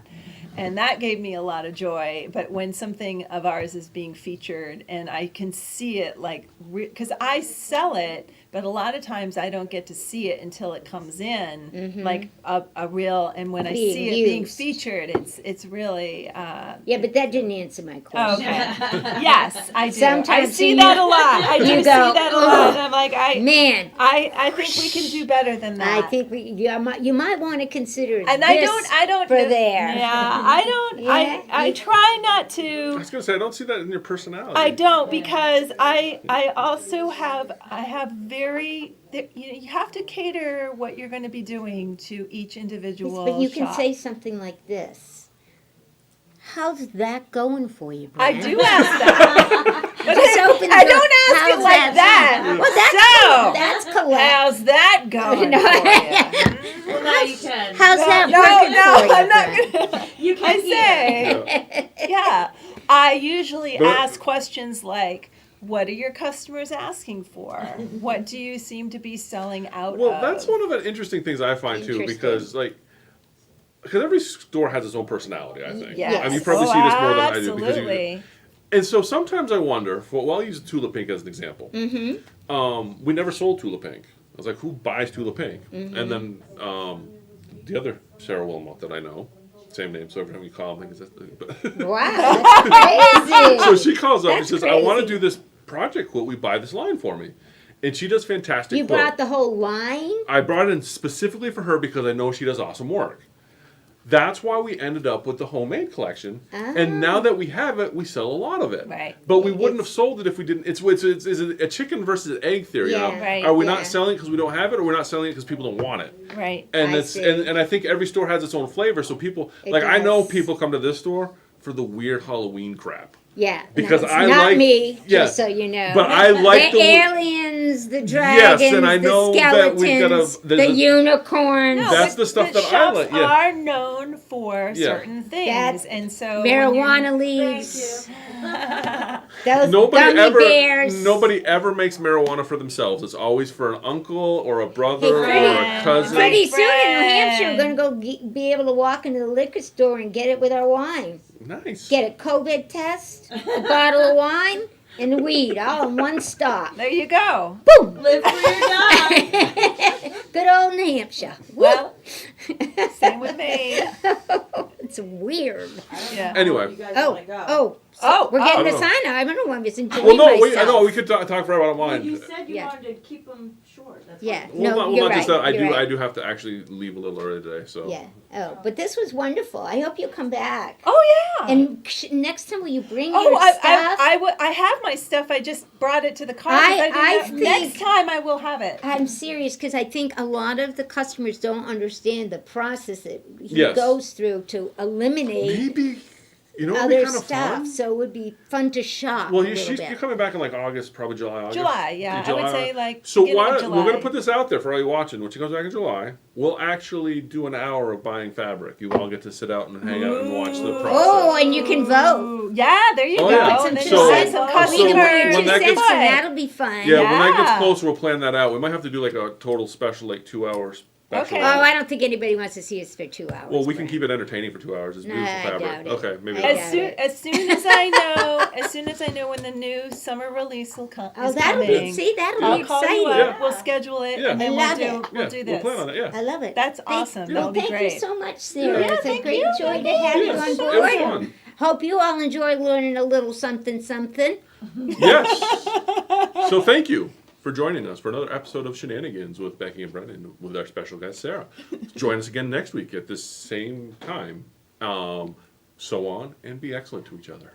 [SPEAKER 3] And that gave me a lot of joy. But when something of ours is being featured and I can see it, like, because I sell it, but a lot of times I don't get to see it until it comes in, like a real. And when I
[SPEAKER 2] Being
[SPEAKER 3] see it being
[SPEAKER 2] used.
[SPEAKER 3] featured, it's really.
[SPEAKER 2] Yeah, but that didn't answer my question.
[SPEAKER 3] Okay. Yes, I do.
[SPEAKER 2] Sometimes
[SPEAKER 3] I see
[SPEAKER 2] you-
[SPEAKER 3] that a lot. I do
[SPEAKER 2] you
[SPEAKER 3] see
[SPEAKER 2] go,
[SPEAKER 3] that a lot.
[SPEAKER 2] "Ugh,
[SPEAKER 3] And I'm like,
[SPEAKER 2] Man,
[SPEAKER 3] I think we can do better than that.
[SPEAKER 2] I think you might want to consider
[SPEAKER 3] And
[SPEAKER 2] this
[SPEAKER 3] I don't
[SPEAKER 2] for there.
[SPEAKER 3] Yeah, I don't.
[SPEAKER 2] Yeah,
[SPEAKER 3] I
[SPEAKER 2] you-
[SPEAKER 3] try not
[SPEAKER 1] I
[SPEAKER 3] to.
[SPEAKER 1] was gonna say I don't see that in your personality.
[SPEAKER 3] I don't, because I also have very. You have to cater what you're going to be doing to each individual.
[SPEAKER 2] But you can
[SPEAKER 3] shop.
[SPEAKER 2] say something like this. How's that going for you,
[SPEAKER 3] I
[SPEAKER 2] Brent?
[SPEAKER 3] do ask that, but
[SPEAKER 2] Just open the
[SPEAKER 3] I
[SPEAKER 2] door.
[SPEAKER 3] don't ask
[SPEAKER 2] How's
[SPEAKER 3] it like that.
[SPEAKER 2] Well, that's collect.
[SPEAKER 3] How's that going
[SPEAKER 2] No.
[SPEAKER 3] for you?
[SPEAKER 5] Well, now you can.
[SPEAKER 2] How's that
[SPEAKER 3] no,
[SPEAKER 2] working for you,
[SPEAKER 3] I'm
[SPEAKER 2] Brent?
[SPEAKER 3] not gonna.
[SPEAKER 5] You can
[SPEAKER 3] I
[SPEAKER 5] hear.
[SPEAKER 3] say, yeah. I usually
[SPEAKER 1] But-
[SPEAKER 3] ask questions like, "What are your customers asking for? What do you seem to be selling out
[SPEAKER 1] Well,
[SPEAKER 3] of?"
[SPEAKER 1] that's one of the interesting things I find too,
[SPEAKER 2] Interesting.
[SPEAKER 1] because every store has its own personality. I think.
[SPEAKER 3] Yes.
[SPEAKER 1] I mean, you probably see this more than I do because you.
[SPEAKER 3] Absolutely.
[SPEAKER 1] And so sometimes I wonder. Well, I'll use Tula Pink as an example. We never sold Tula Pink. I was like, who buys Tula Pink? And then the other Sarah Wilmot that I know, same name, so every time you call them,
[SPEAKER 2] Wow, that's crazy.
[SPEAKER 1] so she calls up and
[SPEAKER 2] That's
[SPEAKER 1] says, I want to
[SPEAKER 2] crazy.
[SPEAKER 1] do this project quilt. We buy this line for me. And she does fantastic
[SPEAKER 2] You
[SPEAKER 1] quilt.
[SPEAKER 2] brought the whole line?
[SPEAKER 1] I brought it in specifically for her because I know she does awesome work. That's why we ended up with the homemade collection. And now that we have it, we sell a lot of it.
[SPEAKER 3] Right.
[SPEAKER 1] But we wouldn't have
[SPEAKER 2] It's-
[SPEAKER 1] sold it if we didn't. It's a chicken versus egg theory.
[SPEAKER 2] Yeah.
[SPEAKER 1] You know?
[SPEAKER 3] Right.
[SPEAKER 1] Are we
[SPEAKER 2] Yeah.
[SPEAKER 1] not selling it because we don't have it, or we're not selling it because people don't want it?
[SPEAKER 3] Right.
[SPEAKER 1] And
[SPEAKER 2] I
[SPEAKER 1] it's
[SPEAKER 2] see.
[SPEAKER 1] and I think every store has its own flavor. So people
[SPEAKER 2] It
[SPEAKER 1] I know
[SPEAKER 2] does.
[SPEAKER 1] people come to this store for the weird Halloween crap.
[SPEAKER 2] Yeah.
[SPEAKER 1] Because
[SPEAKER 2] no, it's
[SPEAKER 1] I
[SPEAKER 2] not
[SPEAKER 1] like-
[SPEAKER 2] me,
[SPEAKER 1] yeah.
[SPEAKER 2] just so you know.
[SPEAKER 1] But I like
[SPEAKER 2] the
[SPEAKER 1] the
[SPEAKER 2] aliens, the dragons,
[SPEAKER 1] Yes, and I know
[SPEAKER 2] the
[SPEAKER 1] that we
[SPEAKER 2] skeletons,
[SPEAKER 1] gotta- there's
[SPEAKER 2] the
[SPEAKER 1] a-
[SPEAKER 2] unicorns.
[SPEAKER 3] No,
[SPEAKER 1] That's
[SPEAKER 3] but-
[SPEAKER 1] the stuff
[SPEAKER 3] but
[SPEAKER 1] that I
[SPEAKER 3] shops
[SPEAKER 1] like, yeah.
[SPEAKER 3] are known for
[SPEAKER 1] Yeah.
[SPEAKER 3] certain things,
[SPEAKER 2] That's
[SPEAKER 3] and so when you're-
[SPEAKER 2] marijuana leaves.
[SPEAKER 5] Thank
[SPEAKER 2] Those
[SPEAKER 1] Nobody
[SPEAKER 2] gummy
[SPEAKER 1] ever,
[SPEAKER 2] bears.
[SPEAKER 1] nobody ever makes marijuana for themselves. It's always for an uncle or a brother or
[SPEAKER 2] pretty-
[SPEAKER 1] a cousin.
[SPEAKER 2] Pretty soon in New Hampshire, we're
[SPEAKER 3] Friend.
[SPEAKER 2] gonna go be able to walk into the liquor store and get it with our wine.
[SPEAKER 1] Nice.
[SPEAKER 2] Get a COVID test, a bottle of wine, and weed all in one stop.
[SPEAKER 3] There you go.
[SPEAKER 2] Boom!
[SPEAKER 5] Live free or die.
[SPEAKER 2] Good old New Hampshire.
[SPEAKER 3] Well, same with me.
[SPEAKER 2] It's weird.
[SPEAKER 3] Yeah.
[SPEAKER 1] Anyway.
[SPEAKER 5] You guys
[SPEAKER 2] Oh,
[SPEAKER 5] wanna go?
[SPEAKER 2] oh,
[SPEAKER 3] Oh,
[SPEAKER 2] we're getting
[SPEAKER 1] I
[SPEAKER 2] a
[SPEAKER 1] don't know.
[SPEAKER 2] sign out. I don't know. I'm just enjoying
[SPEAKER 1] Well, no,
[SPEAKER 2] myself.
[SPEAKER 1] we could talk forever. I don't
[SPEAKER 5] Well,
[SPEAKER 1] mind.
[SPEAKER 5] you said you
[SPEAKER 2] Yeah.
[SPEAKER 5] wanted to keep them short. That's
[SPEAKER 2] Yeah.
[SPEAKER 5] why.
[SPEAKER 2] No,
[SPEAKER 1] Well,
[SPEAKER 2] you're
[SPEAKER 1] not just
[SPEAKER 2] right.
[SPEAKER 1] that.
[SPEAKER 2] You're right.
[SPEAKER 1] I do have to actually leave a little early today. So.
[SPEAKER 2] Yeah. Oh, but this was wonderful. I hope you come back.
[SPEAKER 3] Oh yeah.
[SPEAKER 2] And next time, will you bring
[SPEAKER 3] Oh,
[SPEAKER 2] your stuff?
[SPEAKER 3] I have my stuff. I just brought it to the car. 'cause
[SPEAKER 2] I
[SPEAKER 3] didn't know-
[SPEAKER 2] think-
[SPEAKER 3] next time I will have it.
[SPEAKER 2] I'm serious because I think a lot of the customers don't understand the process that he
[SPEAKER 1] Yes.
[SPEAKER 2] goes through to eliminate
[SPEAKER 1] Maybe. You know, it'd be
[SPEAKER 2] other
[SPEAKER 1] kind of
[SPEAKER 2] stuff.
[SPEAKER 1] fun.
[SPEAKER 2] So it would be fun to shop
[SPEAKER 1] Well,
[SPEAKER 2] a little
[SPEAKER 1] you're
[SPEAKER 2] bit.
[SPEAKER 1] coming back in like August, probably July, August.
[SPEAKER 3] July, yeah. I would say like
[SPEAKER 1] So
[SPEAKER 3] beginning
[SPEAKER 1] why
[SPEAKER 3] of
[SPEAKER 1] we're
[SPEAKER 3] July.
[SPEAKER 1] going to put this out there for all you watching. When she comes back in July, we'll actually do an hour of buying fabric. You all get to sit out and hang out and watch the process.
[SPEAKER 2] Oh, and you can vote.
[SPEAKER 3] Ooh, yeah, there you
[SPEAKER 1] Oh,
[SPEAKER 3] go.
[SPEAKER 1] yeah.
[SPEAKER 3] And then
[SPEAKER 1] So-
[SPEAKER 3] you add some
[SPEAKER 5] so
[SPEAKER 2] We
[SPEAKER 3] customers.
[SPEAKER 2] can put your
[SPEAKER 1] when
[SPEAKER 2] 2
[SPEAKER 1] that
[SPEAKER 2] cents
[SPEAKER 1] gets-
[SPEAKER 2] in. That'll be fun.
[SPEAKER 1] Yeah, when that gets
[SPEAKER 3] Yeah.
[SPEAKER 1] closer, we'll plan that out. We might have to do like a total special, like 2 hours special.
[SPEAKER 3] Okay.
[SPEAKER 2] Oh, I don't think anybody wants to see us for 2 hours.
[SPEAKER 1] Well, we can
[SPEAKER 2] Brett.
[SPEAKER 1] keep it entertaining for 2 hours. It's
[SPEAKER 2] Nah,
[SPEAKER 1] beautiful
[SPEAKER 2] I
[SPEAKER 1] fabric.
[SPEAKER 2] doubt it.
[SPEAKER 1] Okay, maybe.
[SPEAKER 2] I
[SPEAKER 1] not.
[SPEAKER 2] doubt it.
[SPEAKER 3] As soon as I know, when the new summer release will come,
[SPEAKER 2] Oh,
[SPEAKER 3] is
[SPEAKER 2] that'll
[SPEAKER 3] coming,
[SPEAKER 2] be, see, that'll
[SPEAKER 3] I'll
[SPEAKER 2] be
[SPEAKER 3] call you
[SPEAKER 2] exciting.
[SPEAKER 3] up.
[SPEAKER 1] Yeah.
[SPEAKER 3] We'll schedule it,
[SPEAKER 1] Yeah.
[SPEAKER 3] and then
[SPEAKER 2] I love
[SPEAKER 3] we'll
[SPEAKER 2] it.
[SPEAKER 3] do
[SPEAKER 1] Yeah,
[SPEAKER 3] this.
[SPEAKER 1] we'll plan on it. Yeah.
[SPEAKER 2] I love it.
[SPEAKER 3] That's awesome. That'll be
[SPEAKER 2] Thank
[SPEAKER 3] great.
[SPEAKER 2] you so much, Sarah.
[SPEAKER 1] Yeah.
[SPEAKER 2] It's a
[SPEAKER 3] thank
[SPEAKER 2] great
[SPEAKER 3] you.
[SPEAKER 2] joy to have you on
[SPEAKER 1] It was
[SPEAKER 2] board.
[SPEAKER 1] fun.
[SPEAKER 2] Hope you all enjoy learning a little something, something.
[SPEAKER 1] Yes. So thank you for joining us for another episode of Shenanigans with Becky and Brendan with our special guest Sarah. Join us again next week at this same time. So on and be excellent to each other.